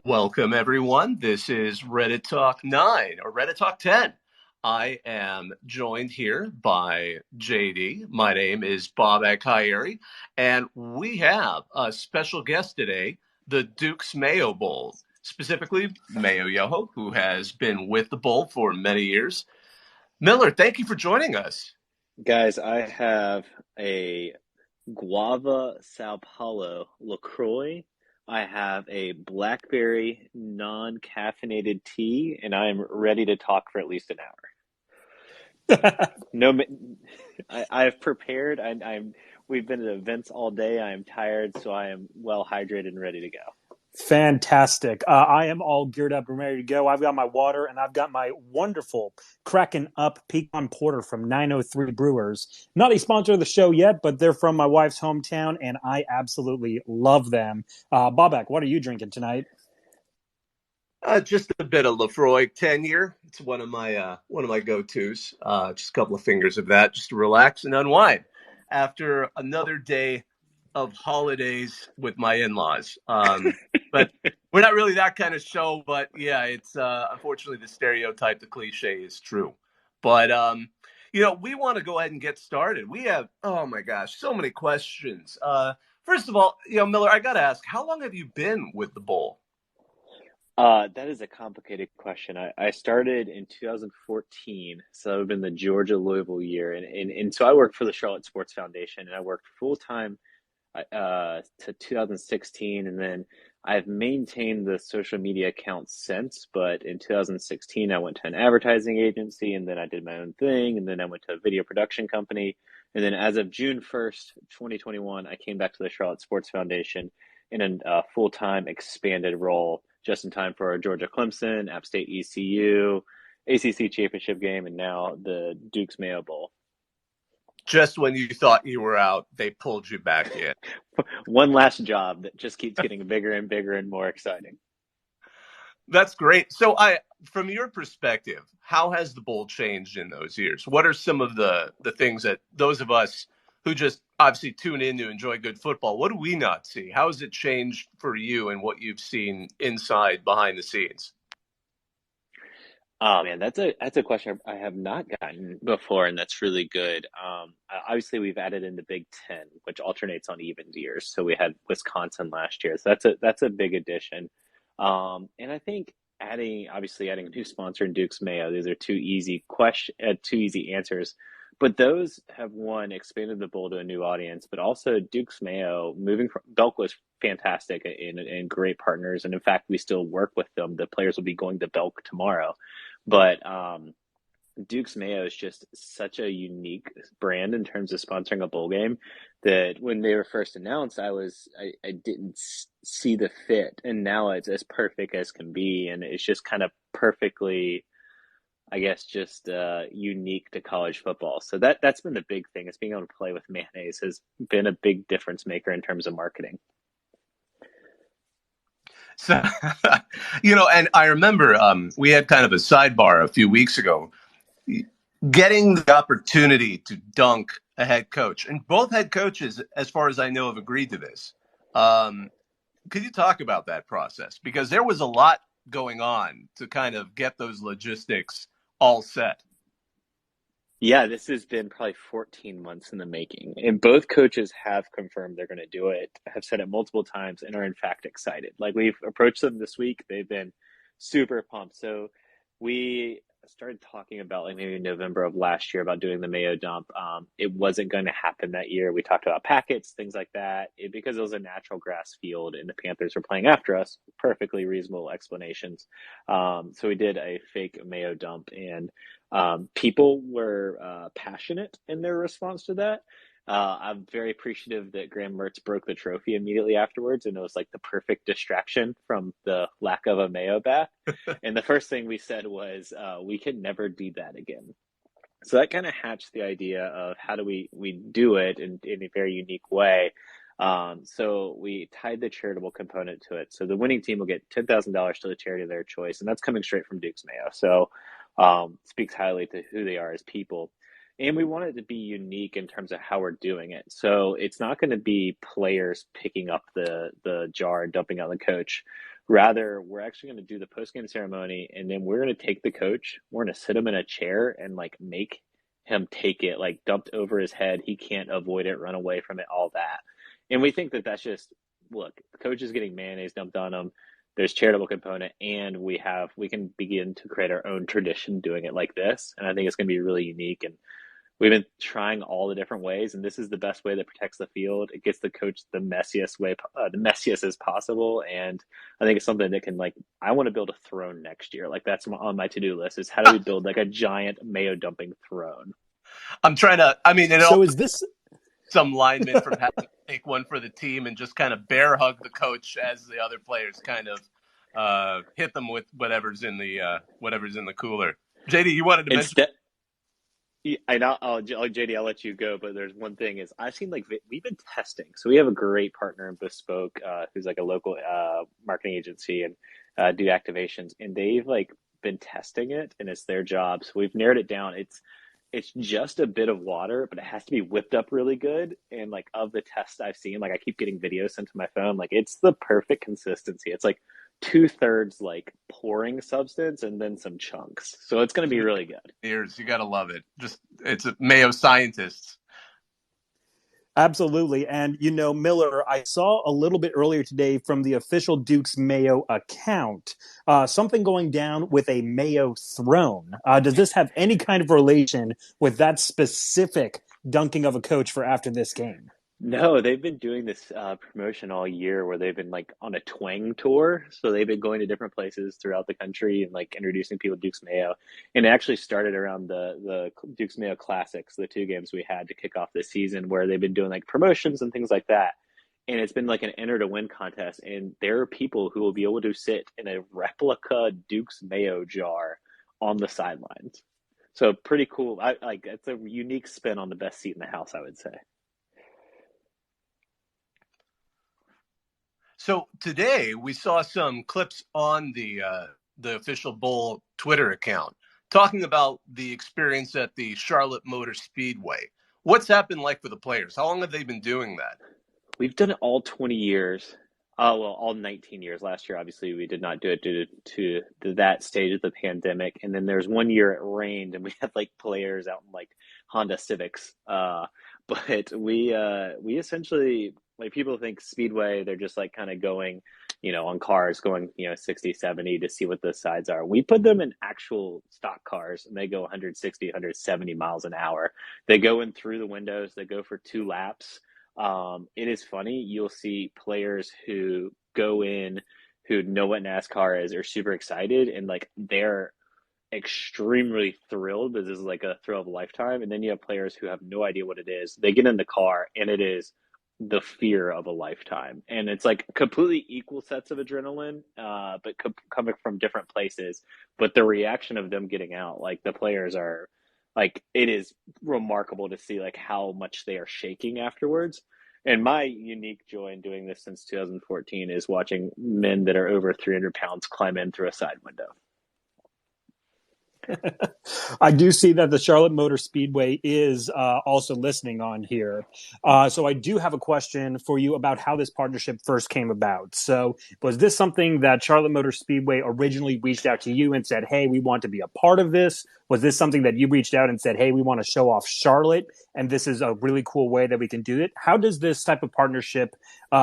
Welcome, everyone. This is Reddit Talk 9 or Reddit Talk 10. I am joined here by JD. My name is Bob Akayeri, and we have a special guest today, the Duke's Mayo Bowl, specifically Mayo Yoho, who has been with the Bowl for many years. Miller, thank you for joining us. Guys, I have a guava Sao Paulo LaCroix. I have a blackberry non-caffeinated tea, and I am ready to talk for at least an hour. No, I have prepared. We've been at events all day. I am tired, so I am well hydrated and ready to go. Fantastic. I am all geared up and ready to go. I've got my water and I've got my wonderful cracking up pecan porter from 903 Brewers. Not a sponsor of the show yet, but they're from my wife's hometown and I absolutely love them. Bobak, what are you drinking tonight? Just a bit of Lafroy 10-year. It's one of my go-tos. Just a couple of fingers of that, just to relax and unwind after another day of holidays with my in-laws. But we're not really that kind of show. But yeah, it's unfortunately the stereotype, the cliche is true. But we want to go ahead and get started. We have, oh my gosh, so many questions. First of all, Miller, I got to ask, how long have you been with the Bull? That is a complicated question. I started in 2014, so I've been the Georgia Louisville year, and so I worked for the Charlotte Sports Foundation, and I worked full time to 2016, and then I've maintained the social media account since. But in 2016, I went to an advertising agency, and then I did my own thing, and then I went to a video production company, and then as of June 1st, 2021, I came back to the Charlotte Sports Foundation in a full-time expanded role just in time for Georgia Clemson, App State ECU, ACC championship game, and now the Duke's Mayo Bowl. Just when you thought you were out, they pulled you back in. One last job that just keeps getting bigger and bigger and more exciting. That's great. So from your perspective, how has the bowl changed in those years? What are some of the things that those of us who just obviously tune in to enjoy good football, what do we not see? How has it changed for you and what you've seen inside behind the scenes? Oh man, that's a question I have not gotten before, and that's really good. Obviously, we've added in the Big Ten, which alternates on even years. So we had Wisconsin last year, so that's a big addition. And I think adding a new sponsor in Duke's Mayo, these are two easy answers. But those have one expanded the bowl to a new audience, but also Duke's Mayo moving from Belk was fantastic and great partners, and in fact, we still work with them. The players will be going to Belk tomorrow, but Duke's Mayo is just such a unique brand in terms of sponsoring a bowl game that when they were first announced, I didn't see the fit, and now it's as perfect as can be, and it's just kind of perfectly, I guess, just unique to college football. So that's been the big thing. Is being able to play with mayonnaise has been a big difference maker in terms of marketing. So, and I remember we had kind of a sidebar a few weeks ago, getting the opportunity to dunk a head coach. And both head coaches, as far as I know, have agreed to this. Could you talk about that process? Because there was a lot going on to kind of get those logistics all set. Yeah, this has been probably 14 months in the making, and both coaches have confirmed they're going to do it, have said it multiple times, and are in fact excited. Like, we've approached them this week, they've been super pumped. So we started talking about, like, maybe November of last year about doing the Mayo dump. It wasn't going to happen that year. We talked about packets, things like that, because it was a natural grass field and the Panthers were playing after us. Perfectly reasonable explanations. So we did a fake Mayo dump, and people were passionate in their response to that. I'm very appreciative that Graham Mertz broke the trophy immediately afterwards, and it was like the perfect distraction from the lack of a Mayo bath. And the first thing we said was, we can never do that again. So that kind of hatched the idea of how do we do it in a very unique way. So we tied the charitable component to it. So the winning team will get $10,000 to the charity of their choice, and that's coming straight from Duke's Mayo. So speaks highly to who they are as people. And we want it to be unique in terms of how we're doing it. So it's not going to be players picking up the jar and dumping on the coach. Rather, we're actually going to do the post game ceremony, and then we're going to take the coach. We're going to sit him in a chair and like make him take it, like dumped over his head. He can't avoid it, run away from it, all that. And we think that that's just look. The coach is getting mayonnaise dumped on him. There's charitable component, and we can begin to create our own tradition doing it like this. And I think it's going to be really unique. And we've been trying all the different ways, and this is the best way that protects the field. It gets the coach the messiest way, the messiest as possible, and I think it's something that can like. I want to build a throne next year. Like that's on my to-do list. Is how do we build like a giant Mayo dumping throne? I'm trying to. I mean, it So all is this some linemen from having to take one for the team and just kind of bear hug the coach as the other players kind of hit them with whatever's in the cooler. JD, you wanted to mention. Instead, I know, JD, I'll let you go, but there's one thing is I've seen like we've been testing. So we have a great partner in Bespoke, who's like a local marketing agency and do activations, and they've like been testing it, and it's their job. So we've narrowed it down. It's just a bit of water, but it has to be whipped up really good. And like of the tests I've seen, like I keep getting videos sent to my phone, like it's the perfect consistency. It's like 2/3 like pouring substance and then some chunks. So it's going to be really good. You got to love it. It's a Mayo scientists. Absolutely. And, Miller, I saw a little bit earlier today from the official Duke's Mayo account, something going down with a Mayo throne. Does this have any kind of relation with that specific dunking of a coach for after this game? No, they've been doing this promotion all year where they've been like on a twang tour. So they've been going to different places throughout the country and like introducing people to Duke's Mayo. And it actually started around the Duke's Mayo Classics, the two games we had to kick off this season, where they've been doing like promotions and things like that. And it's been like an enter to win contest. And there are people who will be able to sit in a replica Duke's Mayo jar on the sidelines. So pretty cool. I like it's a unique spin on the best seat in the house, I would say. So today we saw some clips on the official Bull Twitter account talking about the experience at the Charlotte Motor Speedway. What's happened like for the players? How long have they been doing that? We've done it all 20 years. All 19 years. Last year, obviously, we did not do it due to that stage of the pandemic. And then there's one year it rained, and we had like players out in like Honda Civics. But we essentially, like, people think Speedway, they're just like kind of going, on cars going, 60, 70 to see what the sides are. We put them in actual stock cars, and they go 160, 170 miles an hour. They go in through the windows. They go for 2 laps. It is funny. You'll see players who go in who know what NASCAR is, are super excited, and like they're extremely thrilled because this is like a thrill of a lifetime. And then you have players who have no idea what it is. They get in the car and it is the fear of a lifetime. And it's like completely equal sets of adrenaline, but coming from different places. But the reaction of them getting out, like the players are like, it is remarkable to see like how much they are shaking afterwards. And my unique joy in doing this since 2014 is watching men that are over 300 pounds climb in through a side window. I do see that the Charlotte Motor Speedway is also listening on here. So I do have a question for you about how this partnership first came about. So was this something that Charlotte Motor Speedway originally reached out to you and said, hey, we want to be a part of this? Was this something that you reached out and said, hey, we want to show off Charlotte, and this is a really cool way that we can do it? How does this type of partnership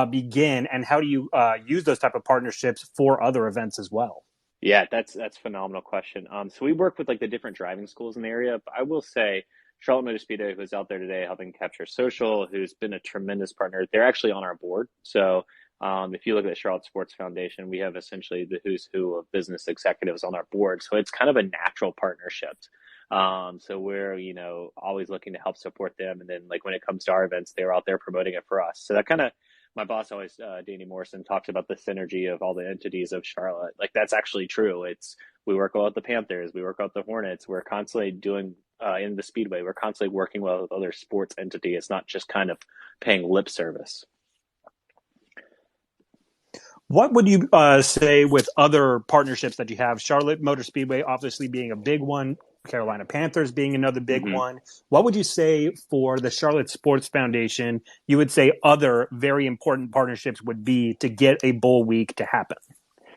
begin, and how do you use those type of partnerships for other events as well? Yeah, that's a phenomenal question. So we work with like the different driving schools in the area, but I will say Charlotte Motor Speedway, who's out there today helping capture social, who's been a tremendous partner. They're actually on our board. So if you look at the Charlotte Sports Foundation, we have essentially the who's who of business executives on our board. So it's kind of a natural partnership. So we're, always looking to help support them. And then like when it comes to our events, they're out there promoting it for us. So that kind of, my boss always, Danny Morrison, talks about the synergy of all the entities of Charlotte. Like that's actually true. We work well with the Panthers, we work with the Hornets. We're constantly doing in the Speedway. We're constantly working well with other sports entities. It's not just kind of paying lip service. What would you say with other partnerships that you have? Charlotte Motor Speedway obviously being a big one, Carolina Panthers being another big one. What would you say for the Charlotte Sports Foundation? You would say other very important partnerships would be to get a bowl week to happen.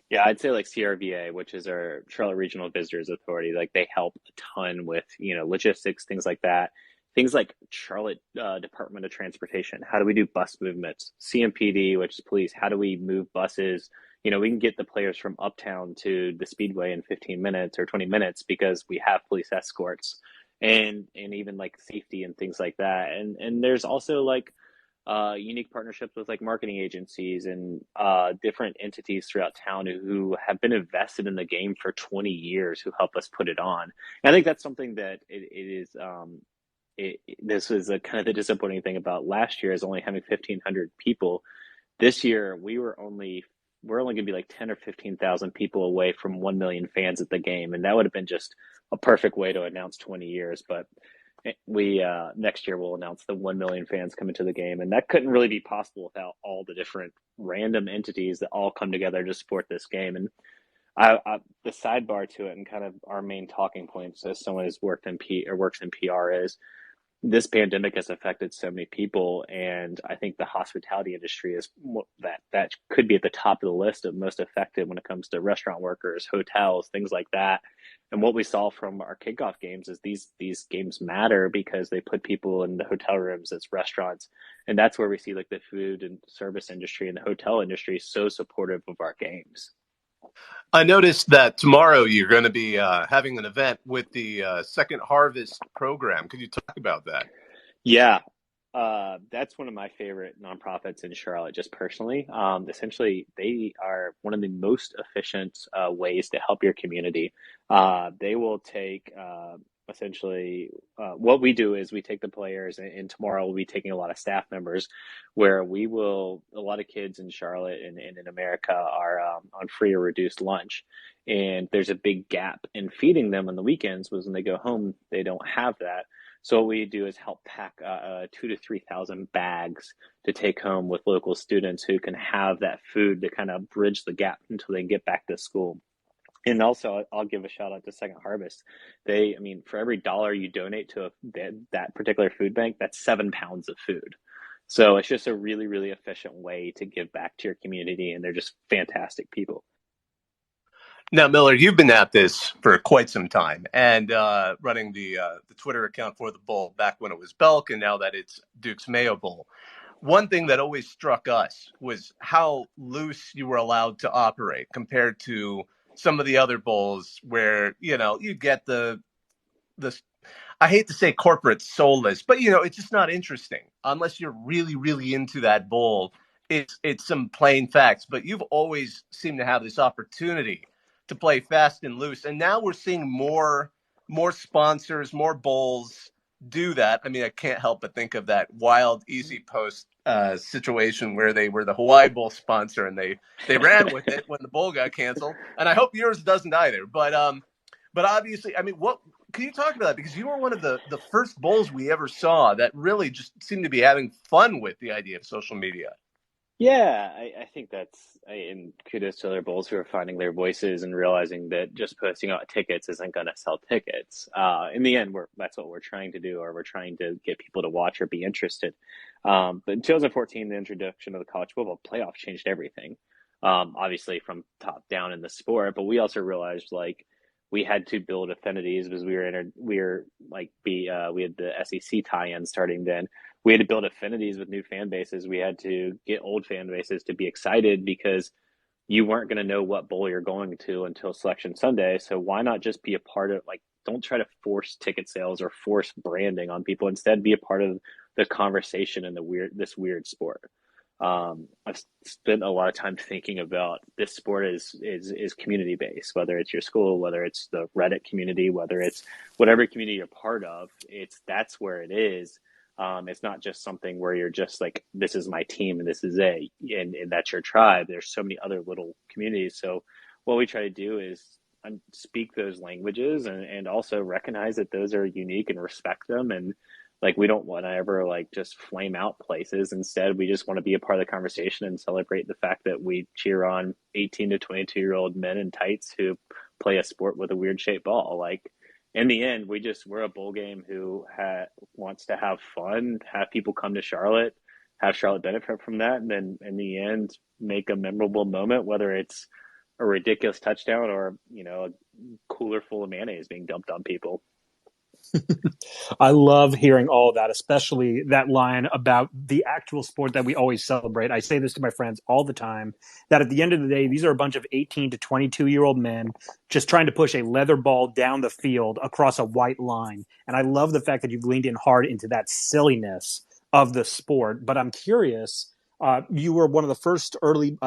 Yeah, I'd say like CRVA, which is our Charlotte Regional Visitors Authority, like they help a ton with, logistics, things like that. Things like Charlotte Department of Transportation. How do we do bus movements? CMPD, which is police. How do we move buses? We can get the players from uptown to the Speedway in 15 minutes or 20 minutes because we have police escorts and even like safety and things like that. And there's also like unique partnerships with like marketing agencies and different entities throughout town who have been invested in the game for 20 years who help us put it on. And I think that's something that it is. This was a kind of the disappointing thing about last year is only having 1,500 people. This year we're only going to be like 10 or 15,000 people away from 1 million fans at the game, and that would have been just a perfect way to announce 20 years. But we next year we'll announce the 1 million fans coming to the game, and that couldn't really be possible without all the different random entities that all come together to support this game. And the sidebar to it, and kind of our main talking points as someone who's worked in P or works in PR, is this pandemic has affected so many people, and I think the hospitality industry is that could be at the top of the list of most affected when it comes to restaurant workers, hotels, things like that. And what we saw from our kickoff games is these games matter because they put people in the hotel rooms as restaurants, and that's where we see like the food and service industry and the hotel industry so supportive of our games. I noticed that tomorrow you're going to be having an event with the Second Harvest program. Could you talk about that? Yeah, that's one of my favorite nonprofits in Charlotte, just personally. Essentially, they are one of the most efficient ways to help your community. They will take essentially what we do is we take the players, and tomorrow we'll be taking a lot of staff members, where a lot of kids in Charlotte and in America are on free or reduced lunch. And there's a big gap in feeding them on the weekends, because when they go home, they don't have that. So what we do is help pack 2 to 3 thousand bags to take home with local students who can have that food to kind of bridge the gap until they get back to school. And also, I'll give a shout out to Second Harvest. I mean, for every dollar you donate to that particular food bank, that's 7 pounds of food. So it's just a really, really efficient way to give back to your community, and they're just fantastic people. Now, Miller, you've been at this for quite some time and running the Twitter account for the Bowl back when it was Belk and now that it's Duke's Mayo Bowl. One thing that always struck us was how loose you were allowed to operate compared to some of the other bowls where, you get the I hate to say corporate soulless, but it's just not interesting unless you're really, really into that bowl. It's some plain facts, but you've always seemed to have this opportunity to play fast and loose, and now we're seeing more sponsors, more bowls do that. I mean, I can't help but think of that wild Easy Post situation where they were the Hawaii Bowl sponsor and they ran with it when the bowl got canceled, and I hope yours doesn't either. But obviously, I mean, what can you talk about that? Because you were one of the first bowls we ever saw that really just seemed to be having fun with the idea of social media. Yeah, I think and kudos to other bowls who are finding their voices and realizing that just posting out tickets isn't going to sell tickets. In the end, that's what we're trying to do, or we're trying to get people to watch or be interested. But in 2014, the introduction of the college football playoff changed everything. Obviously, from top down in the sport, but we also realized like we had to build affinities because we had the SEC tie-in starting then. We had to build affinities with new fan bases. We had to get old fan bases to be excited because you weren't going to know what bowl you're going to until Selection Sunday. So why not just be a part of, like, don't try to force ticket sales or force branding on people. Instead, be a part of the conversation in this weird sport. I've spent a lot of time thinking about this sport is community based, whether it's your school, whether it's the Reddit community, whether it's whatever community you're part of, that's where it is. It's not just something where you're just like, this is my team and this is and that's your tribe. There's so many other little communities. So what we try to do is speak those languages and also recognize that those are unique and respect them. And like, we don't want to ever like just flame out places. Instead, we just want to be a part of the conversation and celebrate the fact that we cheer on 18 to 22-year-old men in tights who play a sport with a weird shaped ball. Like, in the end, we're a bowl game who wants to have fun, have people come to Charlotte, have Charlotte benefit from that, and then in the end make a memorable moment, whether it's a ridiculous touchdown or, a cooler full of mayonnaise being dumped on people. I love hearing all of that, especially that line about the actual sport that we always celebrate. I say this to my friends all the time that at the end of the day, these are a bunch of 18 to 22-year-old men just trying to push a leather ball down the field across a white line. And I love the fact that you've leaned in hard into that silliness of the sport. But I'm curious, you were one of the first early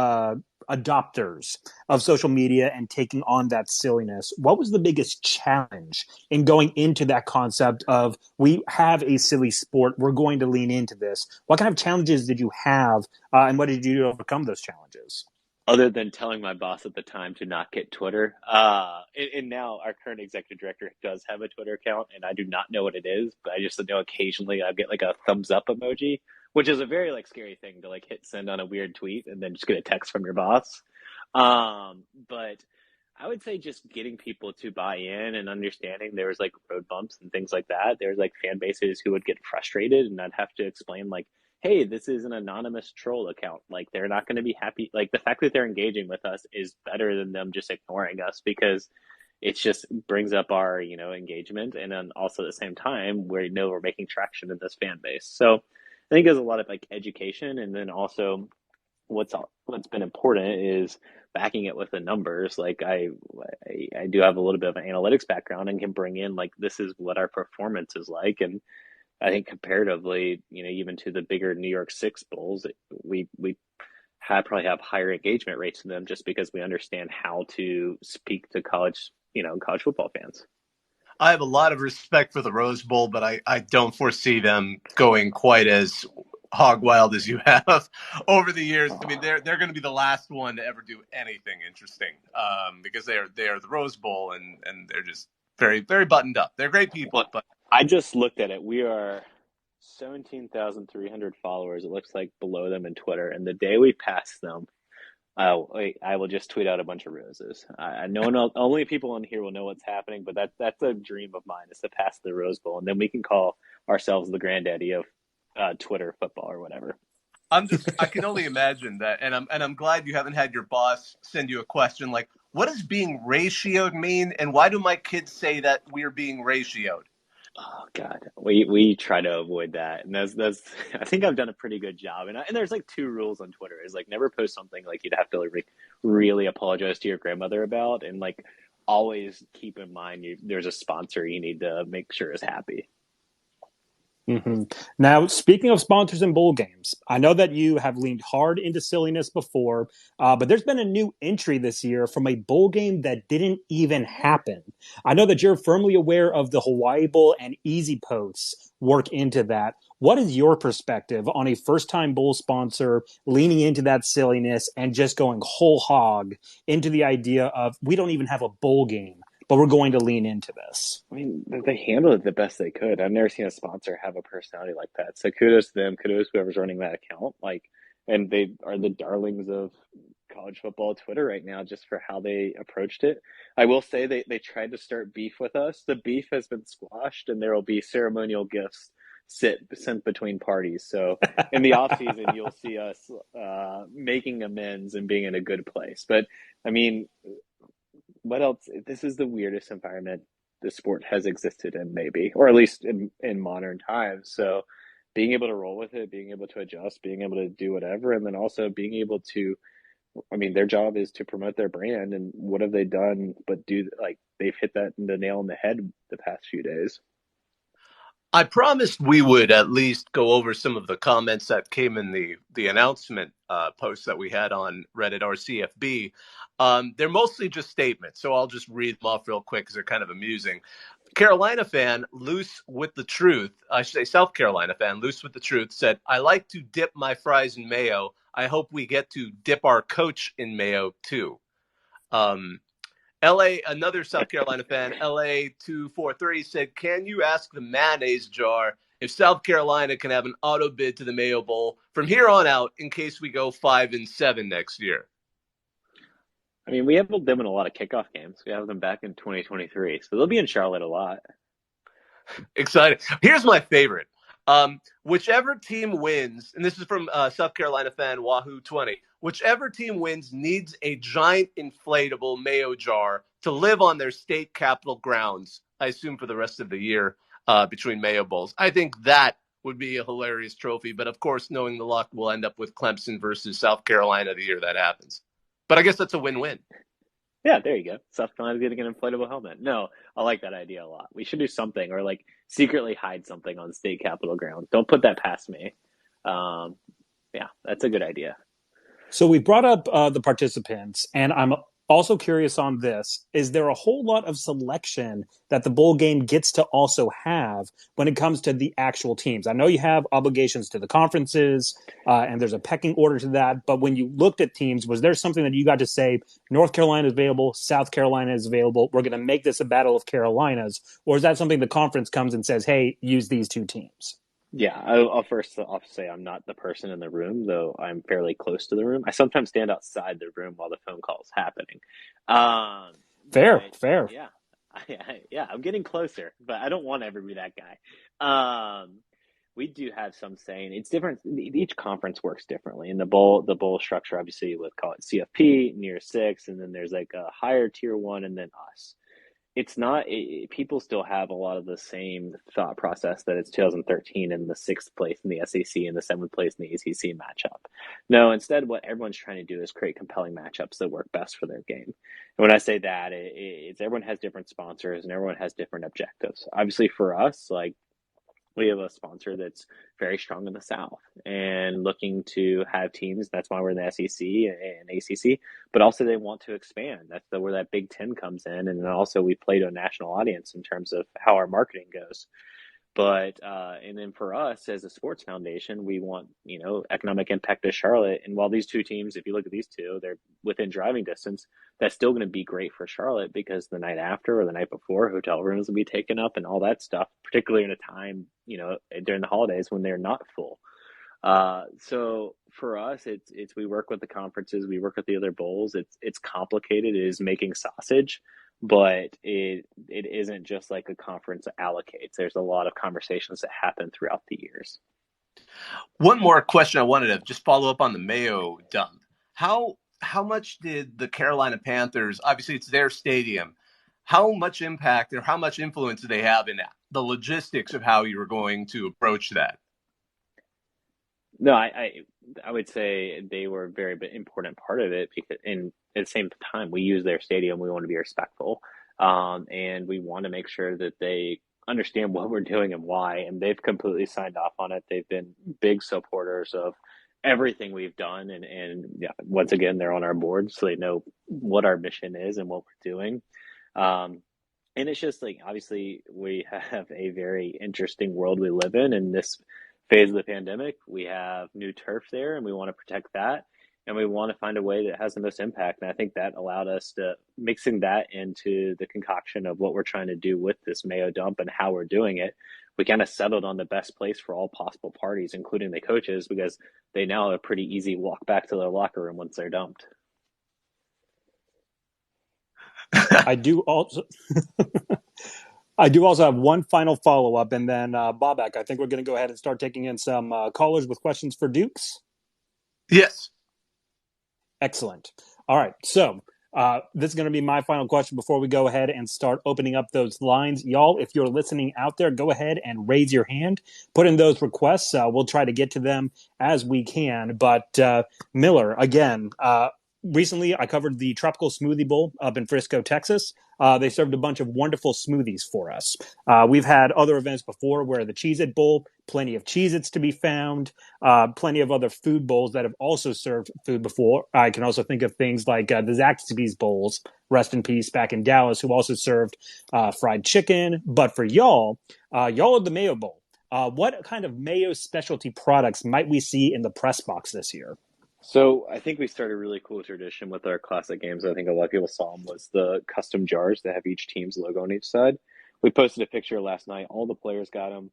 adopters of social media and taking on that silliness. What was the biggest challenge in going into that concept of we have a silly sport, we're going to lean into this? What kind of challenges did you have, and what did you do to overcome those challenges? Other than telling my boss at the time to not get Twitter. And now our current executive director does have a Twitter account, and I do not know what it is, but I just know occasionally I get like a thumbs up emoji, which is a very like scary thing to like hit send on a weird tweet and then just get a text from your boss. But I would say just getting people to buy in and understanding there was like road bumps and things like that. There's like fan bases who would get frustrated, and I'd have to explain like, hey, this is an anonymous troll account. Like they're not going to be happy. Like the fact that they're engaging with us is better than them just ignoring us because it just brings up our, engagement. And then also at the same time, we know we're making traction in this fan base. So I think there's a lot of like education. And then also what's been important is backing it with the numbers. Like I do have a little bit of an analytics background and can bring in like, this is what our performance is like. And I think comparatively, even to the bigger New York Six Bulls, we probably have higher engagement rates than them just because we understand how to speak to college football fans. I have a lot of respect for the Rose Bowl, but I don't foresee them going quite as hog wild as you have over the years. I mean, they're going to be the last one to ever do anything interesting because they are the Rose Bowl and they're just very very buttoned up. They're great people, Look, but I just looked at it. We are 17,300 followers. It looks like below them in Twitter, and the day we pass them, I will just tweet out a bunch of roses. No one else, only people on here will know what's happening, but that's a dream of mine is to pass the Rose Bowl, and then we can call ourselves the granddaddy of Twitter football or whatever. I can only imagine that, and I'm glad you haven't had your boss send you a question like, "What does being ratioed mean?" and "Why do my kids say that we're being ratioed?" Oh God, we try to avoid that, and that's I think I've done a pretty good job. And there's like two rules on Twitter: is like never post something like you'd have to like really apologize to your grandmother about, and like always keep in mind there's a sponsor you need to make sure is happy. Mm-hmm. Now, speaking of sponsors and bowl games, I know that you have leaned hard into silliness before, but there's been a new entry this year from a bowl game that didn't even happen. I know that you're firmly aware of the Hawaii Bowl and Easy Posts work into that. What is your perspective on a first time bowl sponsor leaning into that silliness and just going whole hog into the idea of we don't even have a bowl game, but we're going to lean into this? I mean, they handled it the best they could. I've never seen a sponsor have a personality like that. So kudos to them. Kudos to whoever's running that account. Like, and they are the darlings of college football Twitter right now, just for how they approached it. I will say they tried to start beef with us. The beef has been squashed, and there will be ceremonial gifts sent between parties. So in the off season, you'll see us making amends and being in a good place. But I mean, what else? This is the weirdest environment the sport has existed in, maybe, or at least in modern times. So being able to roll with it, being able to adjust, being able to do whatever, and then also being able to, I mean, their job is to promote their brand, and what have they done but do, like, they've hit that the nail on the head the past few days. I promised we would at least go over some of the comments that came in the announcement post that we had on Reddit or CFB. They're mostly just statements, so I'll just read them off real quick because they're kind of amusing. Carolina fan, loose with the truth, I should say South Carolina fan, loose with the truth, said, "I like to dip my fries in mayo. I hope we get to dip our coach in mayo too." Um, LA, another South Carolina fan, LA243 said, "Can you ask the mayonnaise jar if South Carolina can have an auto bid to the Mayo Bowl from here on out in case we go 5-7 next year?" I mean, we have them in a lot of kickoff games. We have them back in 2023, so they'll be in Charlotte a lot. Excited. Here's my favorite. Whichever team wins, and this is from South Carolina fan Wahoo 20, whichever team wins needs a giant inflatable Mayo jar to live on their state capitol grounds, I assume for the rest of the year between Mayo Bowls. I think that would be a hilarious trophy. But of course, knowing the luck, we'll end up with Clemson versus South Carolina the year that happens. But I guess that's a win-win. Yeah, there you go. South Carolina's getting an inflatable helmet. No, I like that idea a lot. We should do something or like secretly hide something on state capitol grounds. Don't put that past me. Um, yeah, that's a good idea. So we brought up the participants, and I'm also curious on this. Is there a whole lot of selection that the bowl game gets to also have when it comes to the actual teams? I know you have obligations to the conferences, and there's a pecking order to that. But when you looked at teams, was there something that you got to say, North Carolina is available, South Carolina is available, we're going to make this a battle of Carolinas? Or is that something the conference comes and says, hey, use these two teams? Yeah, I'll first off say I'm not the person in the room, though I'm fairly close to the room. I sometimes stand outside the room while the phone call is happening. Um, Fair, but fair. yeah, yeah, I'm getting closer, but I don't want to ever be that guy. We do have some saying. It's different. Each conference works differently. In the bowl structure, obviously, with call it CFP, near six, and then there's like a higher tier one, and then us. It's not people still have a lot of the same thought process that it's 2013 and the sixth place in the SEC and the seventh place in the ACC matchup. No, instead, what everyone's trying to do is create compelling matchups that work best for their game. And when I say that, it's everyone has different sponsors and everyone has different objectives. Obviously, for us, like we have a sponsor that's very strong in the South and looking to have teams. That's why we're in the SEC and ACC, but also they want to expand. That's where that Big Ten comes in. And then also we play to a national audience in terms of how our marketing goes. But and then for us as a sports foundation, we want, economic impact to Charlotte. And while these two teams, if you look at these two, they're within driving distance, that's still going to be great for Charlotte because the night after or the night before, hotel rooms will be taken up and all that stuff, particularly in a time, during the holidays when they're not full. So for us, it's we work with the conferences, we work with the other bowls. It's complicated. It is making sausage, but it isn't just like a conference allocates. There's a lot of conversations that happen throughout the years. One more question I wanted to just follow up on the Mayo dump. How much did the Carolina Panthers, obviously it's their stadium, how much impact or how much influence do they have in the logistics of how you were going to approach that? No, I would say they were a very important part of it because at the same time we use their stadium. We want to be respectful, and we want to make sure that they understand what we're doing and why. And they've completely signed off on it. They've been big supporters of everything we've done, and yeah, once again, they're on our board, so they know what our mission is and what we're doing. And it's just like obviously we have a very interesting world we live in, and this phase of the pandemic, we have new turf there and we want to protect that. And we want to find a way that has the most impact. And I think that allowed us to mixing that into the concoction of what we're trying to do with this Mayo dump and how we're doing it. We kind of settled on the best place for all possible parties, including the coaches, because they now have a pretty easy walk back to their locker room once they're dumped. I do also I do also have one final follow up, and then Bobak, I think we're going to go ahead and start taking in some callers with questions for Dukes. Yes. Excellent. All right. So this is going to be my final question before we go ahead and start opening up those lines. Y'all, if you're listening out there, go ahead and raise your hand. Put in those requests. We'll try to get to them as we can. But Miller, again, recently I covered the Tropical Smoothie Bowl up in Frisco, Texas. They served a bunch of wonderful smoothies for us. We've had other events before where the Cheez-It Bowl, plenty of Cheez-Its to be found, plenty of other food bowls that have also served food before. I can also think of things like the Zaxby's Bowls, rest in peace, back in Dallas, who also served fried chicken. But for y'all are the Mayo Bowl. What kind of Mayo specialty products might we see in the press box this year? So I think we started a really cool tradition with our classic games. I think a lot of people saw them was the custom jars that have each team's logo on each side. We posted a picture last night. All the players got them.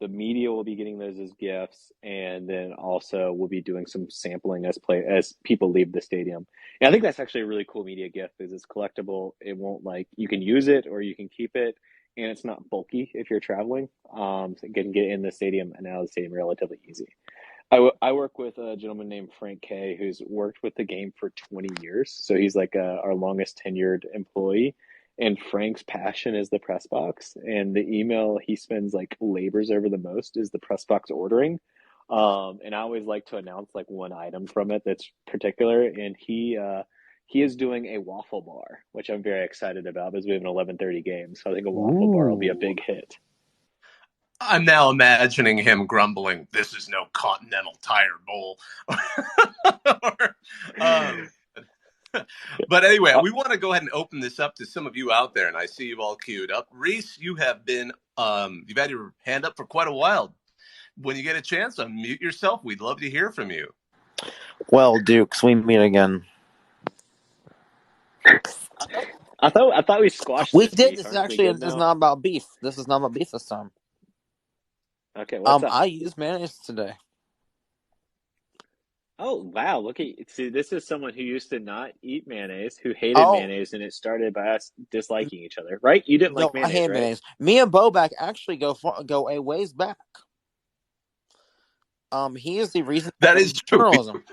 The media will be getting those as gifts, and then also we'll be doing some sampling as people leave the stadium. And I think that's actually a really cool media gift because it's collectible. It won't you can use it or you can keep it, and it's not bulky if you're traveling. So you can get in the stadium and out of the stadium relatively easy. I work with a gentleman named Frank Kay who's worked with the game for 20 years. So he's like our longest tenured employee. And Frank's passion is the press box. And the email he spends like labors over the most is the press box ordering. And I always like to announce like one item from it that's particular. And he is doing a waffle bar, which I'm very excited about because we have an 11:30 game. So I think a waffle bar will be a Ooh. big hit. I'm now imagining him grumbling, "This is no Continental Tire Bowl." Or, um, but anyway, we want to go ahead and open this up to some of you out there, and I see you've all queued up. Reese, you have been you've had your hand up for quite a while. When you get a chance, unmute yourself. We'd love to hear from you. Well, Dukes, we meet again. I thought we squashed We this did. beef. This is Aren't we actually good it's now? not about beef. This is not about beef this time. Okay, what's up? I used mayonnaise today. Oh wow, look at see, this is someone who used to not eat mayonnaise, who hated Oh mayonnaise, and it started by us disliking each other, right? You didn't like no, I mayonnaise, hate right? mayonnaise. Me and Bobak actually go a ways back. He is the reason I That got is into true. journalism.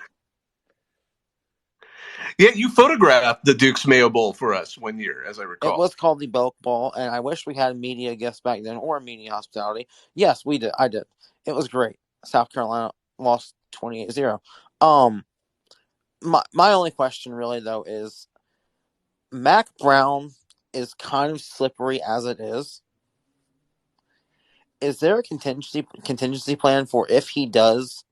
Yeah, you photographed the Duke's Mayo Bowl for us one year, as I It recall. was called the Belk Ball, and I wish we had media guests back then or media hospitality. Yes, we did. I did. It was great. South Carolina lost 28-0. My only question really though is Mac Brown is kind of slippery as it is. Is there a contingency plan for if he does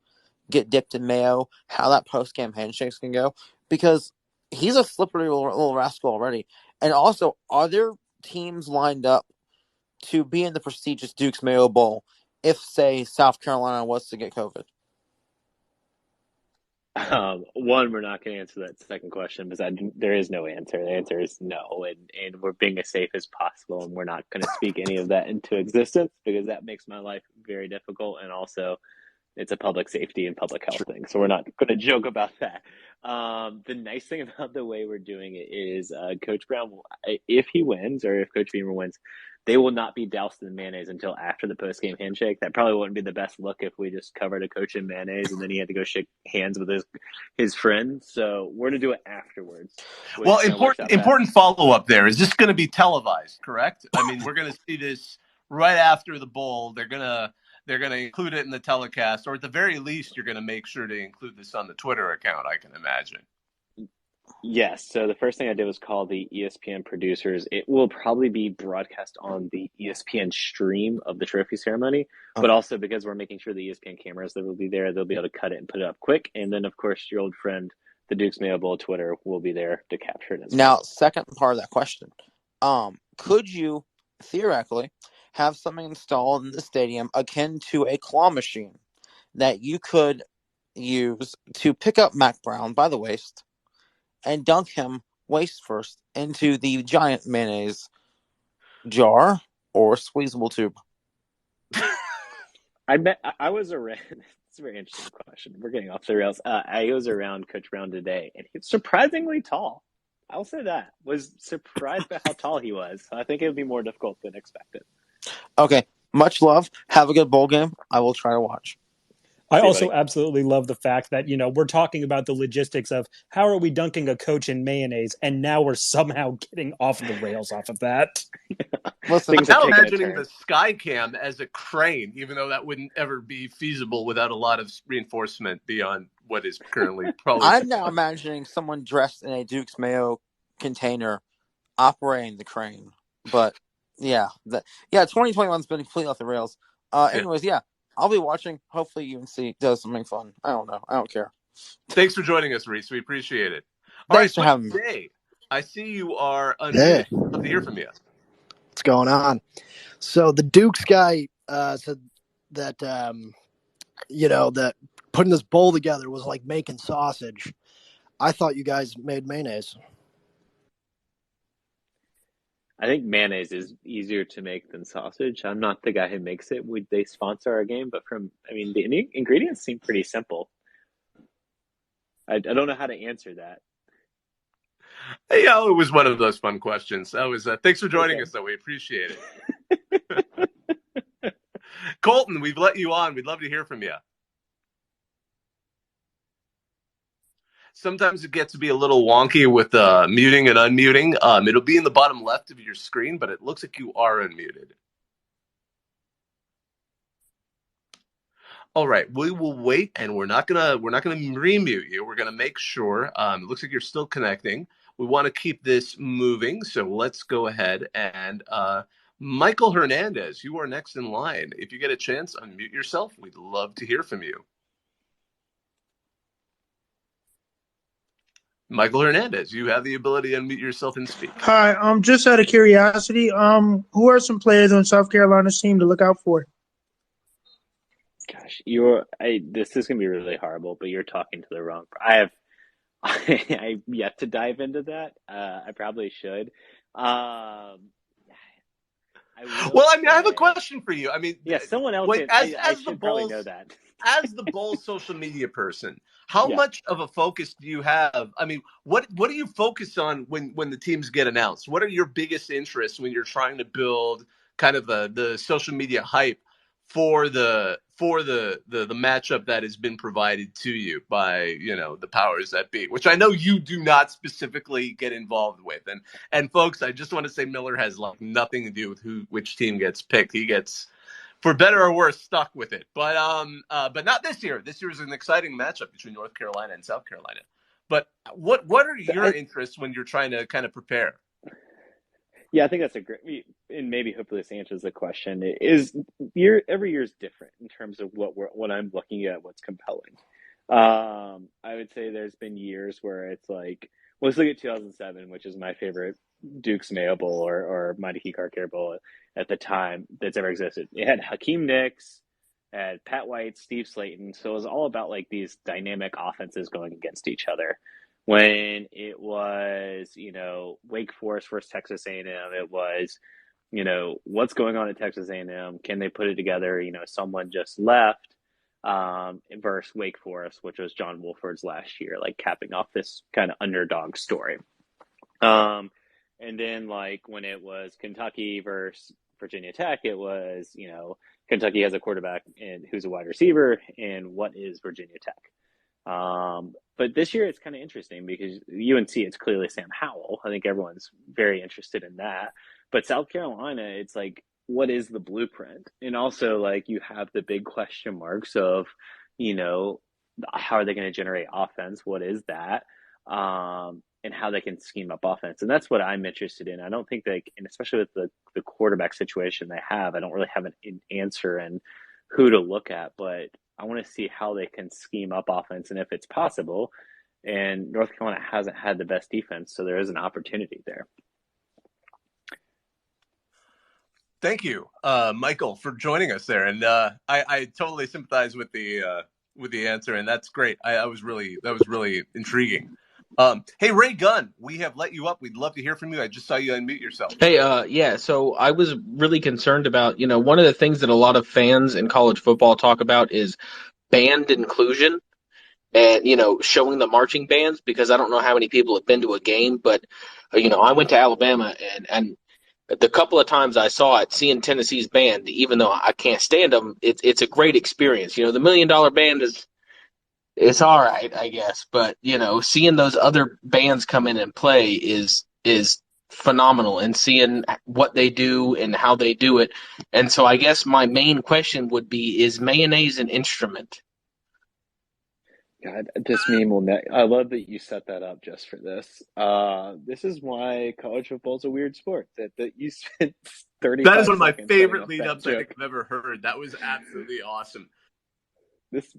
get dipped in Mayo, how that post game handshakes can go? Because he's a slippery little rascal already. And also, are there teams lined up to be in the prestigious Duke's Mayo Bowl if, say, South Carolina was to get COVID? One, we're not going to answer that second question because there is no answer. The answer is no, and we're being as safe as possible, and we're not going to speak any of that into existence because that makes my life very difficult, and also it's a public safety and public health thing, so we're not going to joke about that. The nice thing about the way we're doing it is Coach Brown, if he wins or if Coach Beamer wins, they will not be doused in mayonnaise until after the post-game handshake. That probably wouldn't be the best look if we just covered a coach in mayonnaise and then he had to go shake hands with his friend. So we're going to do it afterwards, Well, which kind of works out bad. important follow up there. Is this going to be televised? Correct. I mean, we're going to see this right after the bowl. They're gonna include it in the telecast, or at the very least, you're going to make sure to include this on the Twitter account. I can imagine. Yes. So the first thing I did was call the ESPN producers. It will probably be broadcast on the ESPN stream of the trophy ceremony, but also because we're making sure the ESPN cameras that will be there, they'll be able to cut it and put it up quick. And then, of course, your old friend, the Duke's Mayo Bowl Twitter, will be there to capture it as Now, well. second part of that question. Could you theoretically have something installed in the stadium akin to a claw machine that you could use to pick up Mac Brown by the waist and dunk him waist first into the giant mayonnaise jar or squeezable tube? I was around. It's a very interesting question. We're getting off the rails. I was around Coach Brown today, and he's surprisingly tall. I'll say that. Was surprised by how tall he was. I think it would be more difficult than expected. Okay, much love. Have a good bowl game. I will try to watch. I See you, also buddy. absolutely love the fact that, we're talking about the logistics of how are we dunking a coach in mayonnaise, and now we're somehow getting off the rails off of that. Listen, Things I'm have now taken a imagining turn. the sky cam as a crane, even though that wouldn't ever be feasible without a lot of reinforcement beyond what is currently probably. I'm now imagining someone dressed in a Duke's Mayo container operating the crane. But yeah, 2021's been completely off the rails. Anyways, yeah, I'll be watching. Hopefully UNC does something fun. I don't know. I don't care. Thanks for joining us, Reese. We appreciate it. All right, Thanks for Mike having me. Day, I see you are Hey, unmuted. Love to hear from you. what's going on? So the Dukes guy said that that putting this bowl together was like making sausage. I thought you guys made mayonnaise. I think mayonnaise is easier to make than sausage. I'm not the guy who makes it. Would they sponsor our game? But the ingredients seem pretty simple. I don't know how to answer that. Hey, it was one of those fun questions. Thanks for joining Okay. us, though. We appreciate it. Colton, we've let you on. We'd love to hear from you. Sometimes it gets to be a little wonky with muting and unmuting. It'll be in the bottom left of your screen, but it looks like you are unmuted. All right, we will wait, and we're not gonna remute you. We're gonna make sure. It looks like you're still connecting. We want to keep this moving, so let's go ahead and Michael Hernandez, you are next in line. If you get a chance, unmute yourself. We'd love to hear from you. Michael Hernandez, you have the ability to unmute yourself and speak. Hi, just out of curiosity, who are some players on South Carolina's team to look out for? Gosh, this is gonna be really horrible, but you're talking to the wrong. I've yet to dive into that. I probably should. I have a question for you. I mean, yeah, someone else. I should probably know that. As the Bulls social media person, how much of a focus do you have? I mean, what do you focus on when the teams get announced? What are your biggest interests when you're trying to build kind of the social media hype for the matchup that has been provided to you by the powers that be, which I know you do not specifically get involved with. And folks, I just want to say Miller has like nothing to do with which team gets picked. He gets, for better or worse, stuck with it. But not this year. This year is an exciting matchup between North Carolina and South Carolina. But what are your interests when you're trying to kind of prepare? Yeah, I think that's a great, and maybe hopefully this answers the question. Every year is different in terms of what I'm looking at, what's compelling. I would say there's been years where it's like, let's look at 2007, which is my favorite Duke's Mayo Bowl or Mighty Key Car Care Bowl at the time that's ever existed. It had Hakeem Nicks, had Pat White, Steve Slayton. So it was all about like these dynamic offenses going against each other. When it was, Wake Forest versus Texas A&M, it was, what's going on at Texas A&M? Can they put it together? Someone just left versus Wake Forest, which was John Wolford's last year, like capping off this kind of underdog story. And then like when it was Kentucky versus Virginia Tech, it was, Kentucky has a quarterback and who's a wide receiver, and what is Virginia Tech? But this year it's kind of interesting because UNC, it's clearly Sam Howell. I think everyone's very interested in that. But South Carolina, it's like, what is the blueprint? And also, like, you have the big question marks of, how are they going to generate offense? What is that? And how they can scheme up offense. And that's what I'm interested in. I don't think and especially with the quarterback situation they have, I don't really have an answer and who to look at, but I want to see how they can scheme up offense and if it's possible. And North Carolina hasn't had the best defense, so there is an opportunity there. Thank you, Michael, for joining us there. And I totally sympathize with the answer, and that's great. That was really intriguing. Hey, Ray Gunn, we have let you up. We'd love to hear from you. I just saw you unmute yourself. Hey, yeah, so I was really concerned about, one of the things that a lot of fans in college football talk about is band inclusion and, showing the marching bands, because I don't know how many people have been to a game, but, I went to Alabama and the couple of times I saw it, seeing Tennessee's band, even though I can't stand them, it's a great experience. The $1 Million Band it's all right, I guess. But, seeing those other bands come in and play is phenomenal, and seeing what they do and how they do it. And so I guess my main question would be, is mayonnaise an instrument? God, this meme will I love that you set that up just for this. This is why college football is a weird sport. That you spent 35 That is one of my favorite lead lead-ups I think I've ever heard. That was absolutely awesome.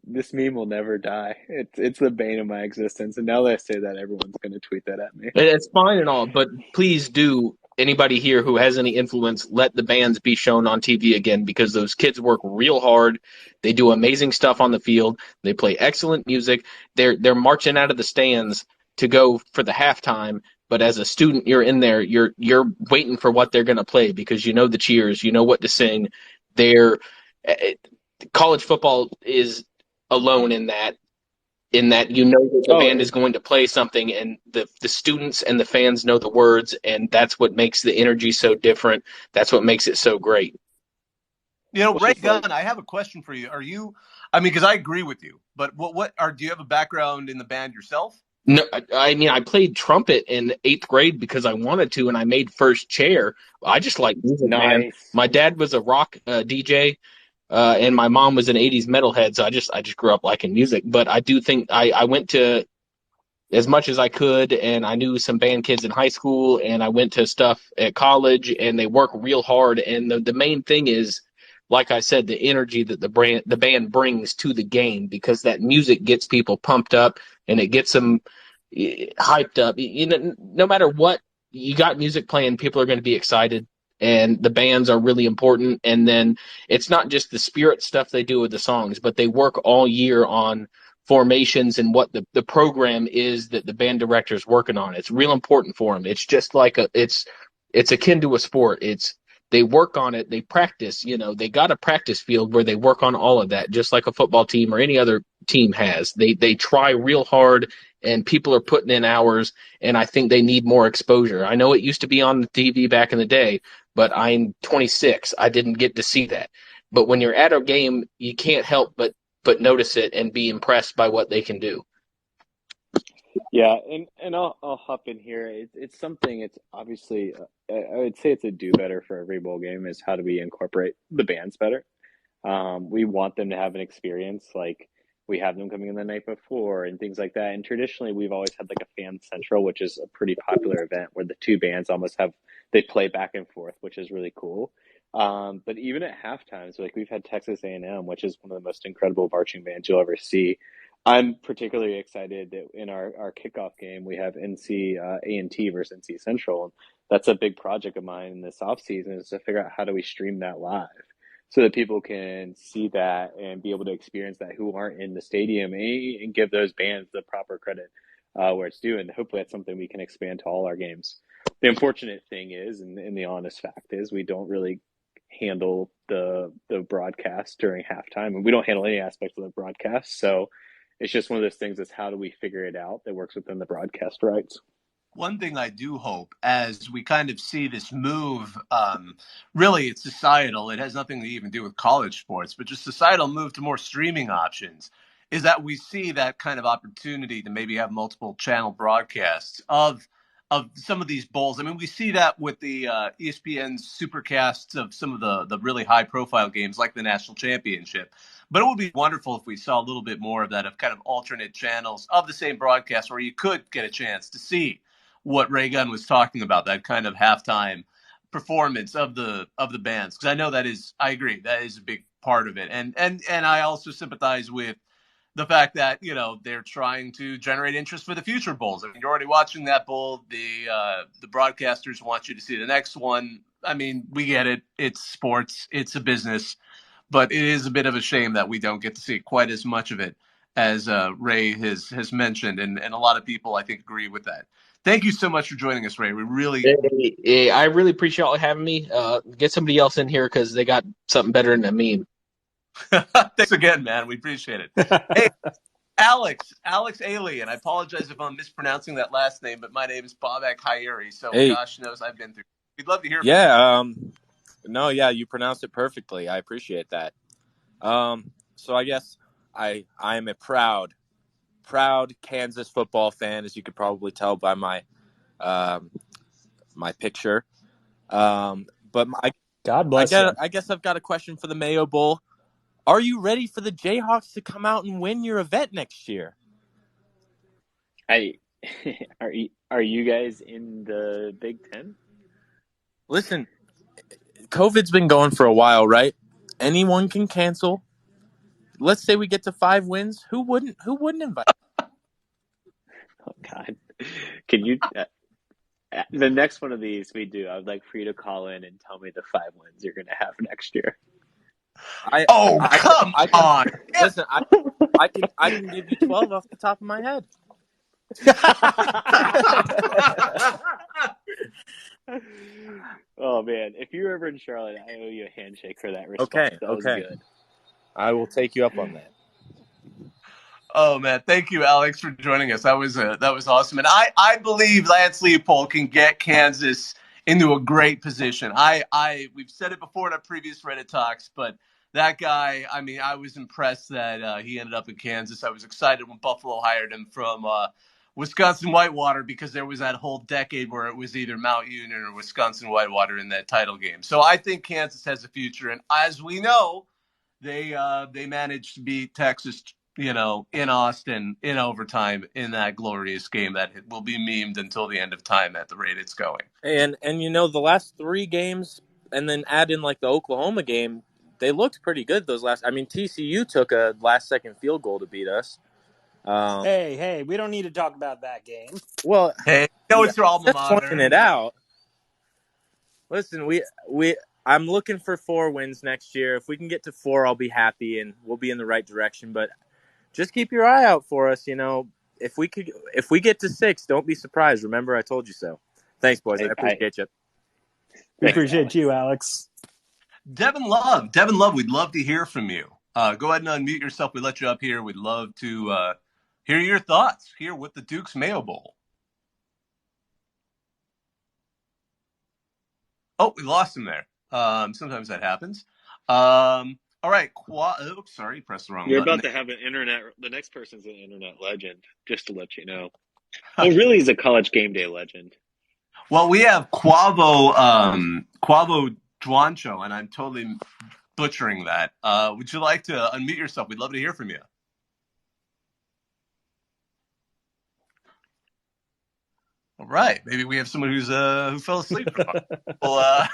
This meme will never die. It's the bane of my existence. And now that I say that, everyone's going to tweet that at me. It's fine and all, but please do, anybody here who has any influence, let the bands be shown on TV again, because those kids work real hard. They do amazing stuff on the field. They play excellent music. They're marching out of the stands to go for the halftime. But as a student, you're in there. You're waiting for what they're going to play, because you know the cheers. You know what to sing. College football is alone in that that the band is going to play something, and the students and the fans know the words, and that's what makes the energy so different. That's what makes it so great. Well, Ray just like Gunn, I have a question for you. I mean, because I agree with you, but do you have a background in the band yourself? No, I mean, I played trumpet in eighth grade because I wanted to, and I made first chair. I just like music, man. nice. My dad was a rock DJ, and my mom was an '80s metalhead, so I just grew up liking music. But I do think I went to as much as I could, and I knew some band kids in high school, and I went to stuff at college, and they work real hard. And the main thing is, like I said, the energy that the band brings to the game, because that music gets people pumped up and it gets them hyped up. You know, no matter what, you got music playing, people are going to be excited. And the bands are really important. And then it's not just the spirit stuff they do with the songs, but they work all year on formations and what the program is that the band director is working on. It's real important for them. It's just like it's akin to a sport. They work on it, they practice, they got a practice field where they work on all of that, just like a football team or any other team has. They try real hard, and people are putting in hours, and I think they need more exposure. I know it used to be on the TV back in the day, but I'm 26. I didn't get to see that. But when you're at a game, you can't help but notice it and be impressed by what they can do. Yeah, and I'll hop in here. It's something. It's obviously I would say it's a do better for every bowl game is how do we incorporate the bands better. We want them to have an experience like we have them coming in the night before and things like that. And traditionally, we've always had like a fan central, which is a pretty popular event where the two bands almost they play back and forth, which is really cool. But even at halftime, so like we've had Texas A&M, which is one of the most incredible marching bands you'll ever see. I'm particularly excited that in our kickoff game we have NC A&T versus NC Central. And that's a big project of mine this offseason is to figure out how do we stream that live so that people can see that and be able to experience that who aren't in the stadium and give those bands the proper credit where it's due. And hopefully that's something we can expand to all our games. The unfortunate thing is, and the honest fact is, we don't really handle the broadcast during halftime, and we don't handle any aspects of the broadcast. So it's just one of those things is how do we figure it out that works within the broadcast rights? One thing I do hope as we kind of see this move, really it's societal. It has nothing to even do with college sports, but just societal move to more streaming options is that we see that kind of opportunity to maybe have multiple channel broadcasts of some of these bowls. I mean, we see that with the ESPN's supercasts of some of the really high profile games like the national championship. But it would be wonderful if we saw a little bit more of that, of kind of alternate channels of the same broadcast where you could get a chance to see what Ray Gunn was talking about, that kind of halftime performance of the bands. Because I know I agree, that is a big part of it. And I also sympathize with the fact that they're trying to generate interest for the future bowls. I mean, you're already watching that bowl. The broadcasters want you to see the next one. I mean, we get it. It's sports. It's a business, but it is a bit of a shame that we don't get to see quite as much of it as Ray has mentioned, and a lot of people I think agree with that. Thank you so much for joining us, Ray. We really, I really appreciate y'all having me. Get somebody else in here because they got something better than a meme. thanks again, man. We appreciate it. Hey, Alex Alien. I apologize if I'm mispronouncing that last name, but my name is Bobak Hayeri, so Hey. gosh knows I've been through. We'd love to hear from you. No, yeah, you pronounced it perfectly. I appreciate that. So I guess I am a proud Kansas football fan, as you could probably tell by my my picture. But God bless you. I guess I've got a question for the Mayo Bowl. Are you ready for the Jayhawks to come out and win your event next year? Are you guys in the Big Ten? Listen, COVID's been going for a while, right? Anyone can cancel. Let's say we get to 5 wins. Who wouldn't invite? Oh God, can you? The next one of these we do, I would like for you to call in and tell me the 5 wins you're going to have next year. Come on! Listen, I can give you 12 off the top of my head. Oh man, if you're ever in Charlotte, I owe you a handshake for that response. Okay, that was good. I will take you up on that. Oh man, thank you, Alex, for joining us. That was awesome, and I believe Lance Leopold can get Kansas into a great position. We've said it before in our previous Reddit talks, but that guy, I mean, I was impressed that he ended up in Kansas. I was excited when Buffalo hired him from Wisconsin Whitewater, because there was that whole decade where it was either Mount Union or Wisconsin Whitewater in that title game. So I think Kansas has a future, and as we know, they managed to beat Texas, in Austin in overtime in that glorious game that will be memed until the end of time at the rate it's going. And the last 3 games, and then add in like the Oklahoma game, they looked pretty good those last. I mean, TCU took a last-second field goal to beat us. Hey, we don't need to talk about that game. Well, hey, it's your alma just mater. pointing it out. Listen, I'm looking for 4 wins next year. If we can get to 4, I'll be happy, and we'll be in the right direction. But just keep your eye out for us. If we get to 6, don't be surprised. Remember, I told you so. Thanks, boys. I appreciate you. We appreciate you, Alex. Devin Love, we'd love to hear from you. Go ahead and unmute yourself. We let you up here. We'd love to hear your thoughts here with the Duke's Mayo Bowl. Oh, we lost him there. Sometimes that happens. All right. Sorry, press the wrong You're button. about to have an internet. The next person's an internet legend, just to let you know. Well, really, he's a college game day legend. Well, we have Quavo Dwancho, and I'm totally butchering that. Would you like to unmute yourself? We'd love to hear from you. All right. Maybe we have someone who fell asleep. Well,